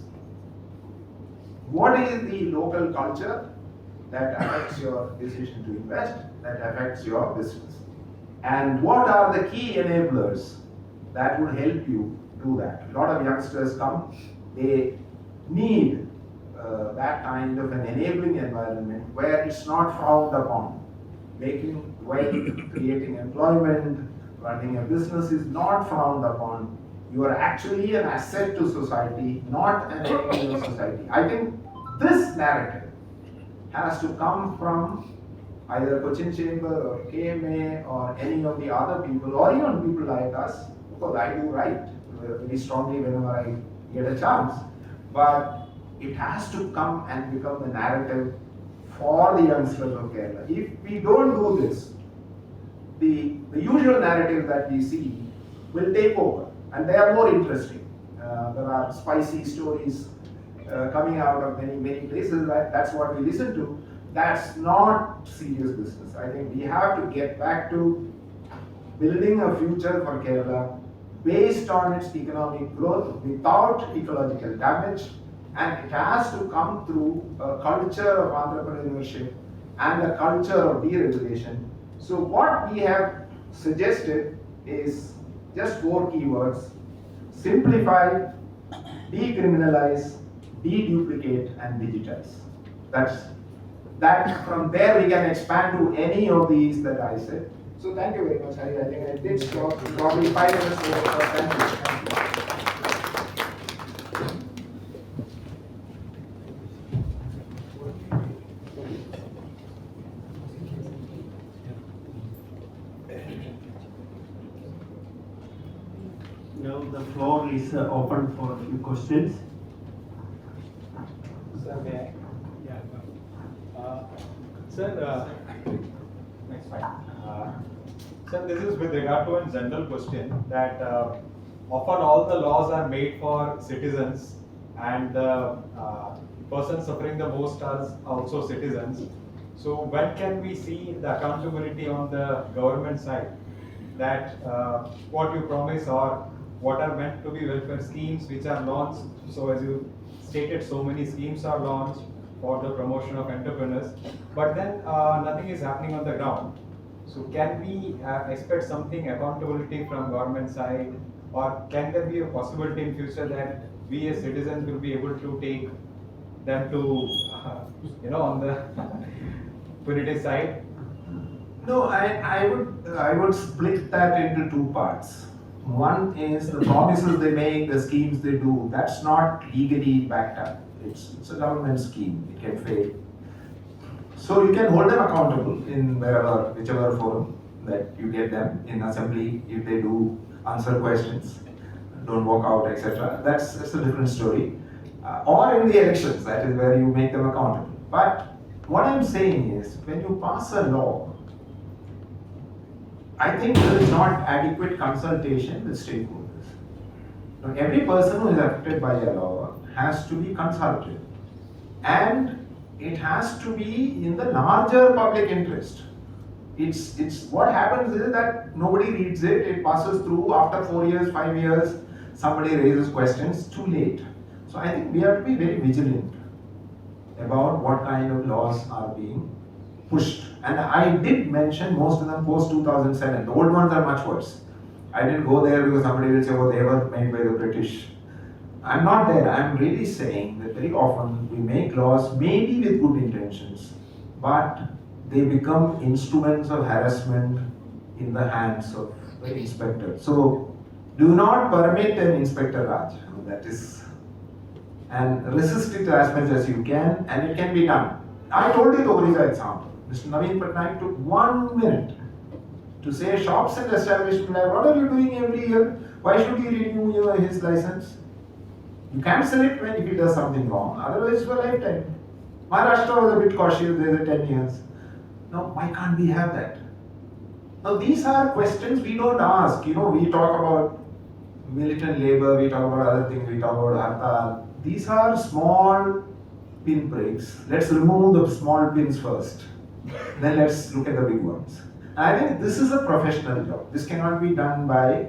What is the local culture that affects your decision to invest, that affects your business? And what are the key enablers that would help you do that? A lot of youngsters come, they need that kind of an enabling environment where it's not frowned upon. Making wealth, creating employment, running a business is not frowned upon. You are actually an asset to society, not an enemy of society. I think this narrative has to come from either Cochin Chamber or KMA or any of the other people or even people like us, because I do write very strongly whenever I get a chance. But it has to come and become the narrative for the youngsters of Kerala. If we don't do this, the usual narrative that we see will take over, and they are more interesting. There are spicy stories coming out of many places. That's what we listen to. That's not serious business. I think we have to get back to building a future for Kerala based on its economic growth without ecological damage, and it has to come through a culture of entrepreneurship and a culture of deregulation. So what we have suggested is just 4 keywords: simplify, decriminalize, deduplicate, and digitize. That from there we can expand to any of these that I said. So thank you very much. I think I did stop probably 5 minutes over. Thank you. Now the floor is open for a few questions. Sir, may I? Yeah. Sir, next slide. Sir, this is with regard to a general question that often all the laws are made for citizens, and the person suffering the most are also citizens. So when can we see the accountability on the government side that what you promise or what are meant to be welfare schemes which are launched? So as you stated, so many schemes are launched for the promotion of entrepreneurs, but then nothing is happening on the ground. So can we expect something accountability from government side, or can there be a possibility in future that we as citizens will be able to take them to, on the punitive side? No, I would split that into 2 parts. One is the promises they make, the schemes they do. That's not legally backed up. It's a government scheme. It can fail. So you can hold them accountable in whichever forum that you get them, in assembly if they do answer questions, don't walk out, etc. That's a different story. Or in the elections, that is where you make them accountable. But what I'm saying is, when you pass a law, I think there is not adequate consultation with stakeholders. Now, every person who is affected by a law has to be consulted, and it has to be in the larger public interest. It's what happens is that nobody reads it, it passes through, after 4 years, 5 years, somebody raises questions, too late. So I think we have to be very vigilant about what kind of laws are being pushed. And I did mention most of them post 2007. The old ones are much worse. I didn't go there because somebody will say, oh, they were made by the British. I'm not there. I'm really saying that very often we make laws maybe with good intentions, but they become instruments of harassment in the hands of the inspector. So do not permit an Inspector Raj. That is, and resist it as much as you can, and it can be done. I told you the Orissa example. Mr. Naveen Patnaik took 1 minute to say shops and establishment, what are you doing every year? Why should you renew his license? You cancel it when if he does something wrong, otherwise it's for lifetime. Maharashtra was a bit cautious, they said 10 years. Now, why can't we have that? Now, these are questions we don't ask. You know, we talk about militant labor, we talk about other things, we talk about hartal. These are small pinpricks. Let's remove the small pins first. Then let's look at the big ones. And I think this is a professional job. This cannot be done by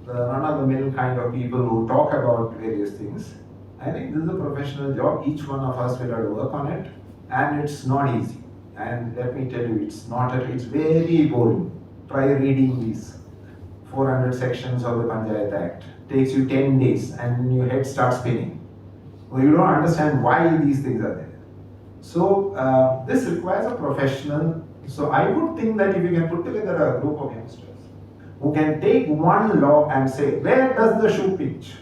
the run-of-the-mill kind of people who talk about various things. I think this is a professional job. Each one of us will have to work on it, and it's not easy. And let me tell you, it's very boring. Try reading these 400 sections of the Panchayat Act. Takes you 10 days, and your head starts spinning. Well, you don't understand why these things are there. So this requires a professional. So I would think that if you can put together a group of youngsters who can take one law and say, where does the shoe pinch?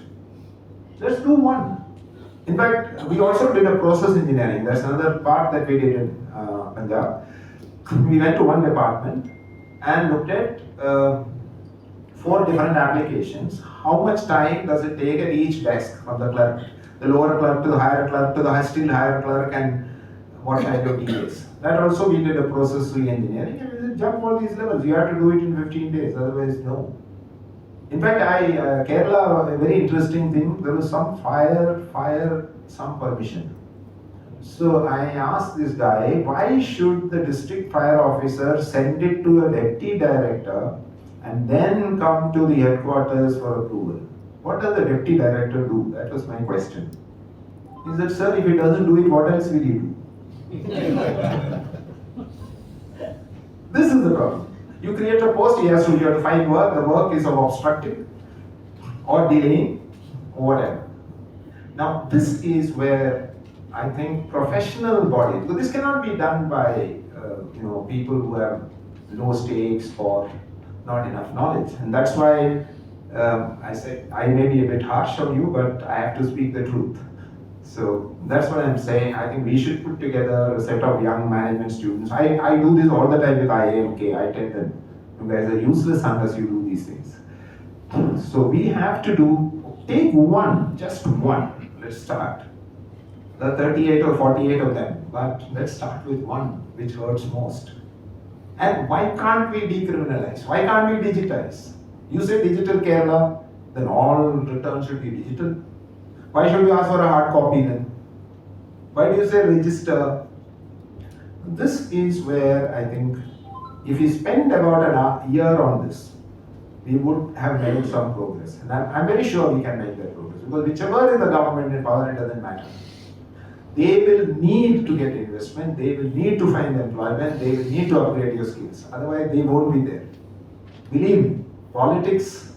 Let's do one. In fact, we also did a process engineering. That's another part that we did in Punjab. We went to one department and looked at 4 different applications. How much time does it take at each desk from the clerk? The lower clerk to the higher clerk to the still higher clerk, and what type of delays. That also we did a process re-engineering, and we said jump all these levels. You have to do it in 15 days, otherwise no. In fact, Kerala, a very interesting thing, there was some fire, some permission. So I asked this guy, why should the district fire officer send it to a deputy director and then come to the headquarters for approval? What does the deputy director do? That was my question. He said, sir, if he doesn't do it, what else will he do? This is the problem. You create a post, you have to find work, the work is of obstructing or delaying or whatever. Now, this is where I think professional bodies, because this cannot be done by people who have low stakes or not enough knowledge. And that's why I said I may be a bit harsh on you, but I have to speak the truth. So that's what I'm saying. I think we should put together a set of young management students. I do this all the time with IAMK. I tell them, you guys are useless unless you do these things. So we have to take one, just one. Let's start. There are 38 or 48 of them, but let's start with one which hurts most. And why can't we decriminalize? Why can't we digitize? You say digital Kerala, then all returns should be digital. Why should we ask for a hard copy then? Why do you say register? This is where I think if we spend about a year on this, we would have made some progress. And I'm very sure we can make that progress. Because whichever is the government in power, it doesn't matter. They will need to get investment, they will need to find employment, they will need to upgrade your skills. Otherwise, they won't be there. Believe me, politics,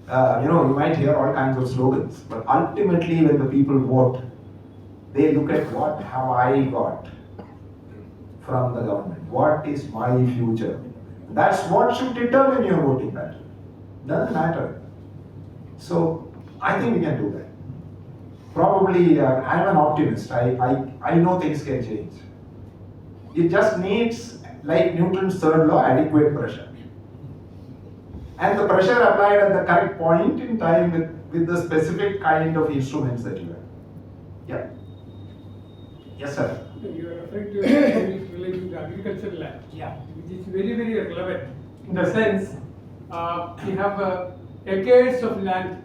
you might hear all kinds of slogans, but ultimately when the people vote, they look at what have I got from the government? What is my future? That's what should determine your voting pattern. Doesn't matter. So I think we can do that. Probably, I'm an optimist. I know things can change. It just needs, like Newton's third law, adequate pressure. And the pressure applied at the correct point in time with the specific kind of instruments that you have. Yeah. Yes, sir. You are referring to a related to the agricultural land. Yeah. Which is very, very relevant. In the sense, we have acres of land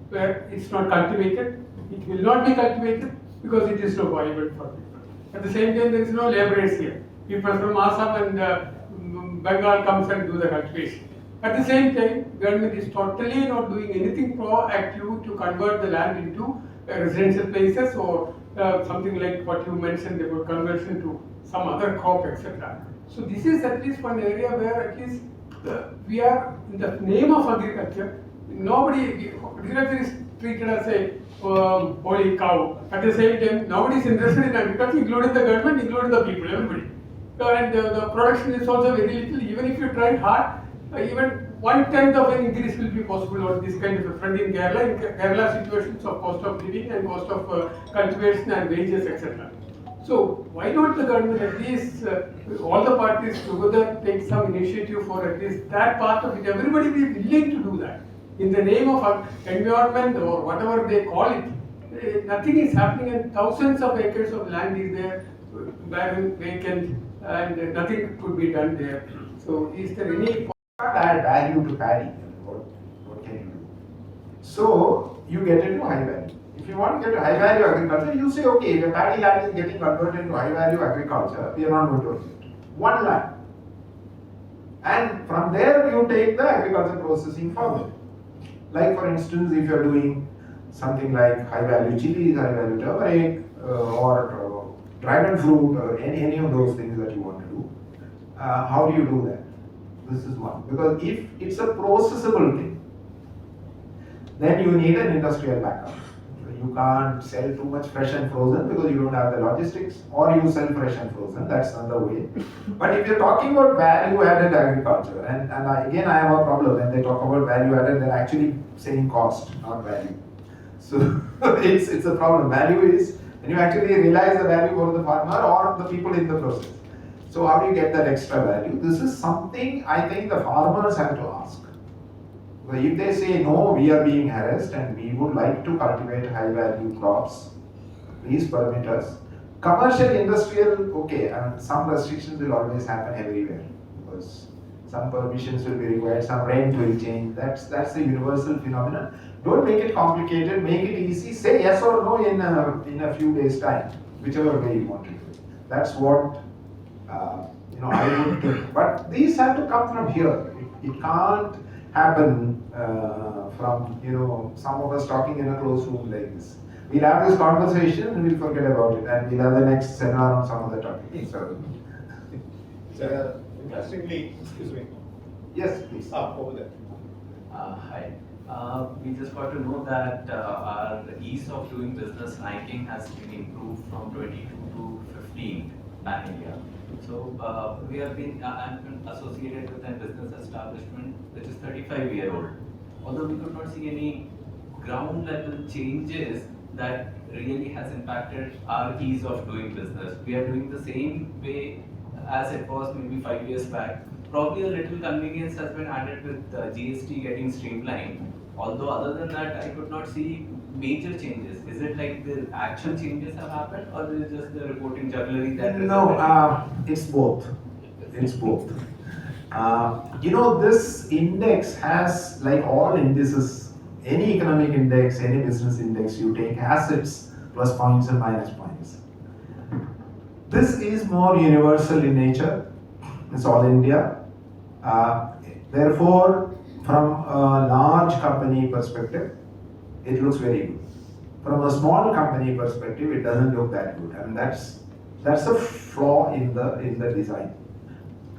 where it's not cultivated. It will not be cultivated because it is not viable for people. At the same time, there is no laborers here. People from Assam and Bengal comes and do the cultivation. At the same time, government is totally not doing anything proactive to convert the land into residential places or something like what you mentioned about conversion to some other crop, etc. So this is at least one area where at least we are in the name of agriculture. Agriculture is treated as a holy cow. At the same time, nobody is interested in agriculture, including the government, including the people, everybody. And the production is also very little. Even if you try hard, even 1/10 of an increase will be possible on this kind of a front in Kerala. In Kerala, situations of cost of living and cost of cultivation and wages, etc. So why don't the government at least all the parties together take some initiative for at least that part of it? Everybody be willing to do that in the name of environment or whatever they call it. nothing is happening and thousands of acres of land is there, barren, vacant, and nothing could be done there. So is there any Can't add value to paddy. What can you do? So you get into high value. If you want to get to high value agriculture, you say, okay, if a paddy land is getting converted into high value agriculture, we are not going to do it. One land. And from there you take the agriculture processing forward. Like for instance, if you are doing something like high value chilies, high value turmeric, or dragon fruit, or any of those things that you want to do, how do you do that? This is one. Because if it's a processable thing, then you need an industrial backup. You can't sell too much fresh and frozen because you don't have the logistics, or you sell fresh and frozen, that's another way. But if you're talking about value added agriculture, and again I have a problem when they talk about value added, they're actually saying cost, not value. So it's a problem. Value is when you actually realize the value for the farmer or the people in the process. So how do you get that extra value? This is something I think the farmers have to ask. If they say no, we are being harassed and we would like to cultivate high value crops, please permit us. Commercial, industrial, okay, and some restrictions will always happen everywhere because some permissions will be required, some rent will change. That's a universal phenomenon. Don't make it complicated, make it easy. Say yes or no in a few days' time, whichever way you want to do it. That's what I would think. But these have to come from here. It can't happen from some of us talking in a closed room like this. We'll have this conversation and we'll forget about it, and we'll have the next seminar on some other topic. So, Interestingly, excuse me. yes, please. Over there. Hi. We just got to know that our ease of doing business ranking has been improved from 22 to 15 pan-India. So we have been associated with a business establishment which is 35-year-old. Although we could not see any ground level changes that really has impacted our ease of doing business. We are doing the same way as it was maybe 5 years back. Probably a little convenience has been added with GST getting streamlined. Although other than that, I could not see major changes. Is it like the actual changes have happened, or is it just the reporting jugglery that? No, it's both. It's both. This index has, like all indices, any economic index, any business index you take, has its plus points and minus points. This is more universal in nature. It's all India. Therefore, from a large company perspective, it looks very good. From a small company perspective, it doesn't look that good. I mean, that's a flaw in the design.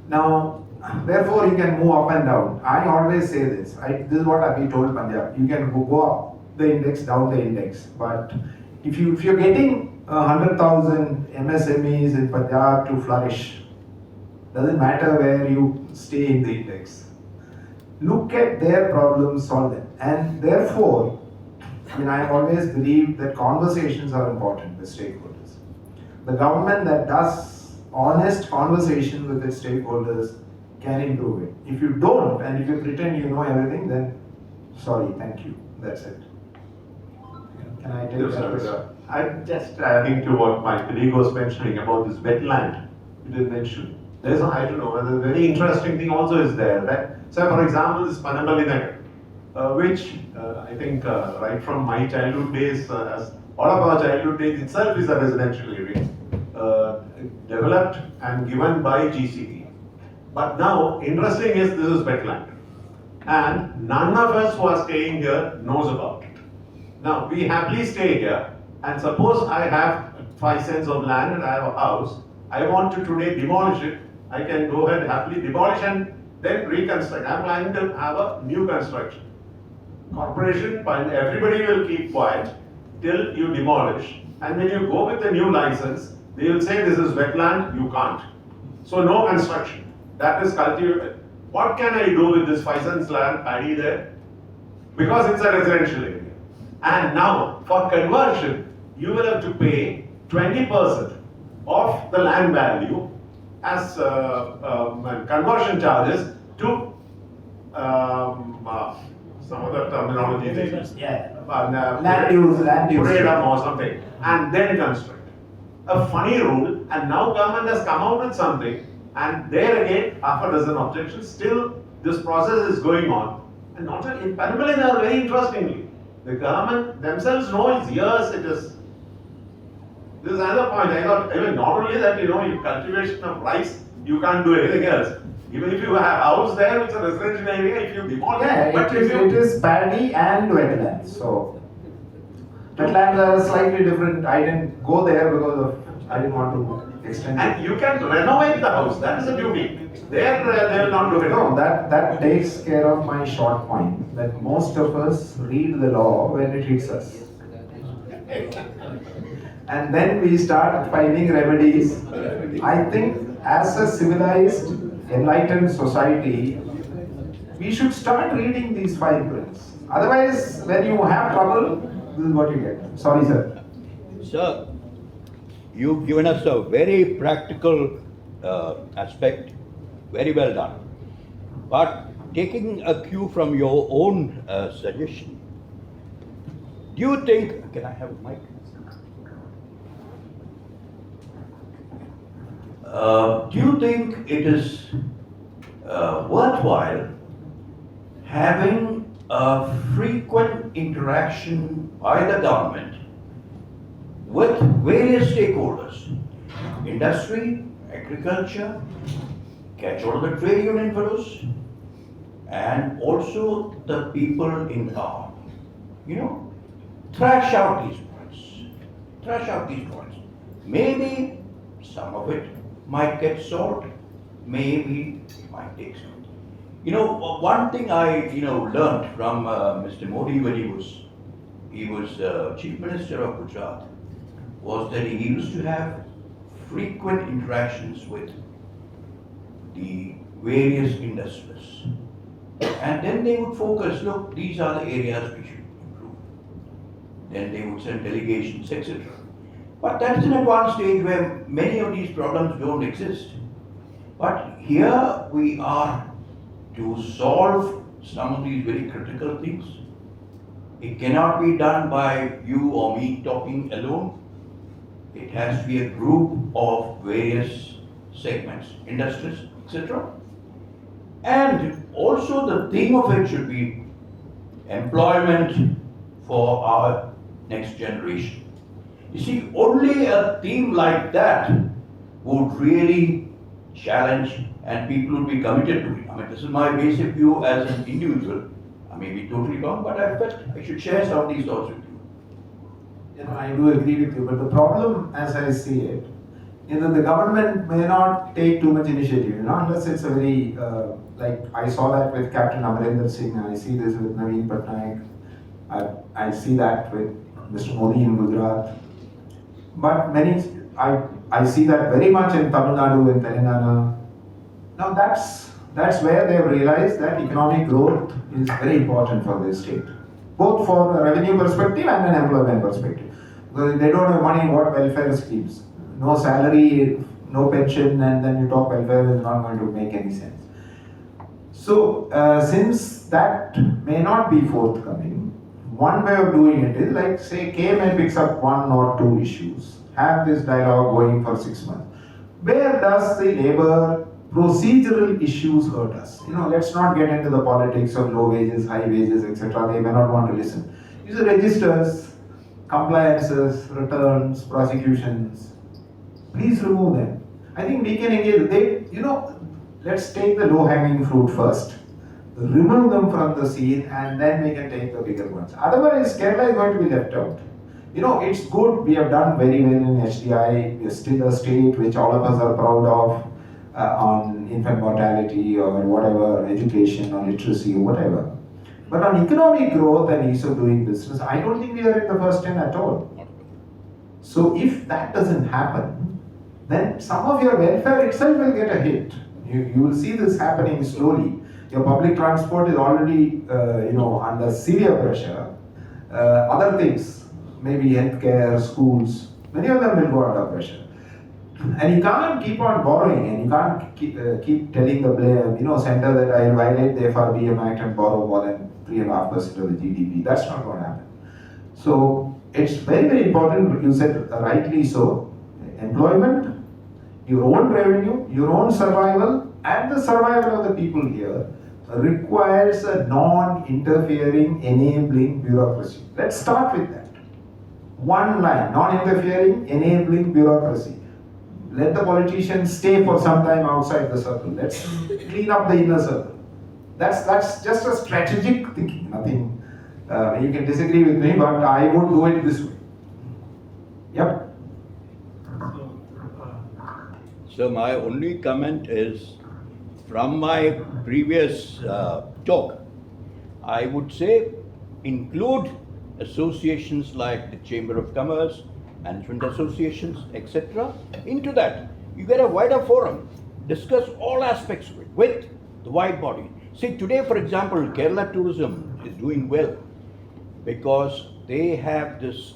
Now, therefore, you can move up and down. I always say this. This is what we told Punjab. You can go up the index, down the index. But if you're getting 100,000 MSMEs in Punjab to flourish, doesn't matter where you stay in the index. Look at their problems, solve them. And therefore, I always believe that conversations are important with stakeholders. The government that does honest conversation with its stakeholders can improve it. If you don't, and if you pretend you know everything, then sorry, thank you. That's it. Can I take that question? I'm just adding to what my colleague was mentioning about this wetland you did mention. There's I don't know, a very interesting thing also is there. That, so for example, this Panambali Nagar, which I think right from my childhood days, as all of our childhood days itself is a residential area, developed and given by GCP. But now, interesting is this is wetland. And none of us who are staying here knows about it. Now, we happily stay here, and suppose I have 5 cents of land and I have a house, I want to today demolish it, I can go ahead happily demolish and then reconstruct. I'm planning to have a new construction. Corporation, everybody will keep quiet till you demolish. And when you go with the new license, they will say this is wetland, you can't. So no construction. That is cultivated. What can I do with this 5 cents land paddy there? Because it's a residential area. And now, for conversion, you will have to pay 20% of the land value as conversion charges to some other terminology they use. Yeah. Land use. freedom or something, and then construct. A funny rule, and now government has come out with something, and there again, half a dozen objections. Still, this process is going on, and not only in Panamali, they are very interestingly. The government themselves know it's years it is. This is another point. I thought, not only that, you cultivation of rice, you can't do anything else. Even if you have a house there, it's a residential area, if you demolish it is paddy and wetlands. So wetlands are slightly different. I didn't go there because I didn't want to extend it. And you can renovate the house. That is a beauty. There, they will not do it. No, that takes care of my short point that most of us read the law when it hits us. And then we start finding remedies. I think as a civilized, enlightened society, we should start reading these fine prints. Otherwise, when you have trouble, this is what you get. Sorry, sir. Sir, you've given us a very practical aspect, very well done. But taking a cue from your own suggestion, do you think, can I have a mic? Do you think it is worthwhile having a frequent interaction by the government with various stakeholders, industry, agriculture, catch all the trade union fellows, and also the people in power? Thrash out these points. Maybe some of it might get solved, maybe it might take some. One thing I learned from Mr. Modi when he was Chief Minister of Gujarat was that he used to have frequent interactions with the various industries, and then they would focus. Look, these are the areas we should improve. Then they would send delegations, etc. But that's an advanced stage where many of these problems don't exist. But here we are to solve some of these very critical things. It cannot be done by you or me talking alone. It has to be a group of various segments, industries, etc. And also the theme of it should be employment for our next generation. You see, only a theme like that would really challenge and people would be committed to it. This is my basic view as an individual. I may be totally wrong, but I felt I should share some of these thoughts with you. I do agree with you, but the problem as I see it, the government may not take too much initiative, unless it's a very, like I saw that with Captain Amarinder Singh, I see this with Naveen Patnaik, I see that with Mr. Modi in Gujarat. But I see that very much in Tamil Nadu and Telangana. Now that's where they've realized that economic growth is very important for the state, both for a revenue perspective and an employment perspective. Because they don't have money, what welfare schemes? No salary, no pension, and then you talk welfare is not going to make any sense. So since that may not be forthcoming, one way of doing it is like say KMA picks up one or two issues, have this dialogue going for 6 months. Where does the labor procedural issues hurt us? Let's not get into the politics of low wages, high wages, etc. They may not want to listen. These are registers, compliances, returns, prosecutions. Please remove them. I think we can engage. Let's take the low-hanging fruit first, remove them from the scene, and then we can take the bigger ones. Otherwise, Kerala is going to be left out. It's good. We have done very well in HDI. We are still a state which all of us are proud of on infant mortality or whatever, education or literacy or whatever. But on economic growth and ease of doing business, I don't think we are in the first 10 at all. So if that doesn't happen, then some of your welfare itself will get a hit. You will see this happening slowly. Your public transport is already, under severe pressure. Other things, maybe healthcare, schools, many of them will go under pressure. And you can't keep on borrowing, and you can't keep telling the center that I will violate the FRBM Act and borrow more than 3.5% of the GDP. That's not going to happen. So it's very, very important, you said rightly so, employment, your own revenue, your own survival, and the survival of the people here requires a non-interfering, enabling bureaucracy. Let's start with that. One line, non-interfering, enabling bureaucracy. Let the politicians stay for some time outside the circle. Let's clean up the inner circle. That's just a strategic thinking. Nothing. You can disagree with me, but I would do it this way. Yep. So my only comment is, from my previous talk, I would say include associations like the Chamber of Commerce, management associations, etc. into that. You get a wider forum, discuss all aspects of it with the wide body. See, today, for example, Kerala tourism is doing well because they have this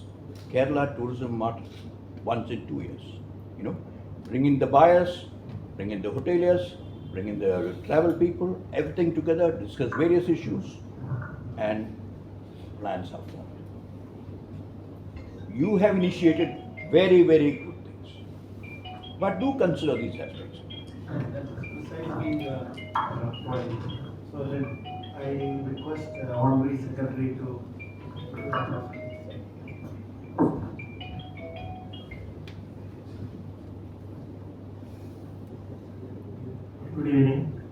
Kerala tourism model once in 2 years. Bring in the buyers, bring in the hoteliers, bring in the travel people, everything together, discuss various issues, and plans are formed. You have initiated very, very good things, but do consider these aspects. Precisely the point. So then I request the Honorary Secretary to put that up. Good evening,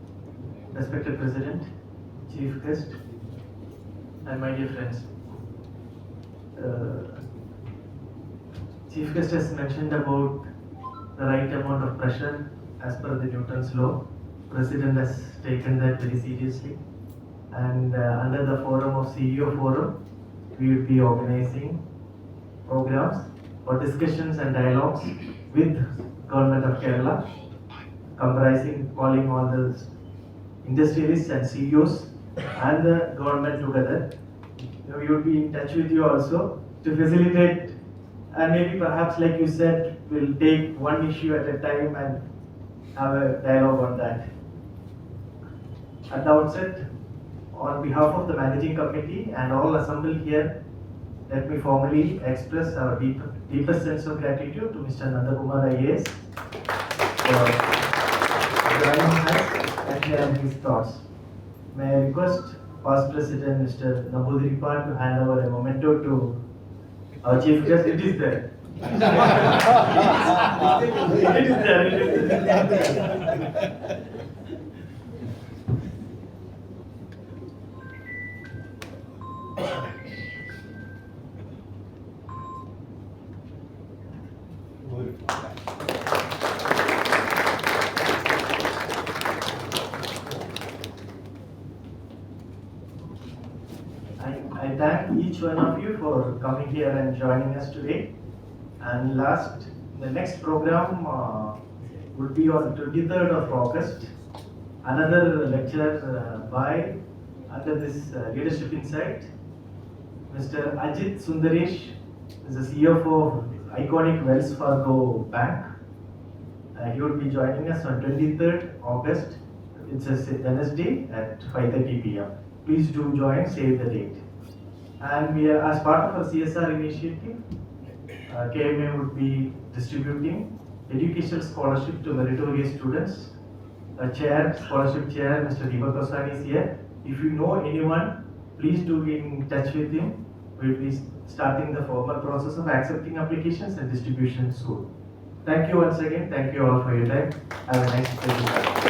respected President, Chief Guest, and my dear friends. Chief Guest has mentioned about the right amount of pressure as per the Newton's law. President has taken that very seriously, and under the forum of CEO Forum, we will be organizing programs or discussions and dialogues with Government of Kerala, calling all the industrialists and CEOs and the government together. We will be in touch with you also to facilitate, and maybe perhaps like you said, we'll take one issue at a time and have a dialogue on that. At the outset, on behalf of the managing committee and all assembled here, let me formally express our deepest sense of gratitude to Mr. Nanda Kumar I.A.S. for joining us and sharing his thoughts. May I request past President Mr. Namboodiripad to hand over a memento to our Chief Guest. It is there. It is there. I thank each one of you for coming here and joining us today. And the next program would be on 23rd of August. Another lecture by, under this Leadership Insight, Mr. Ajit Sundaresh is the CFO of iconic Wells Fargo Bank. He will be joining us on 23rd August. It's a Wednesday at 5:30 p.m. Please do join, save the date. And we are, as part of our CSR initiative, KMA would be distributing educational scholarship to meritorious students. Scholarship chair, Mr. Deepak Osani is here. If you know anyone, please do get in touch with him. We'll be starting the formal process of accepting applications and distribution soon. Thank you once again. Thank you all for your time. Have a nice day.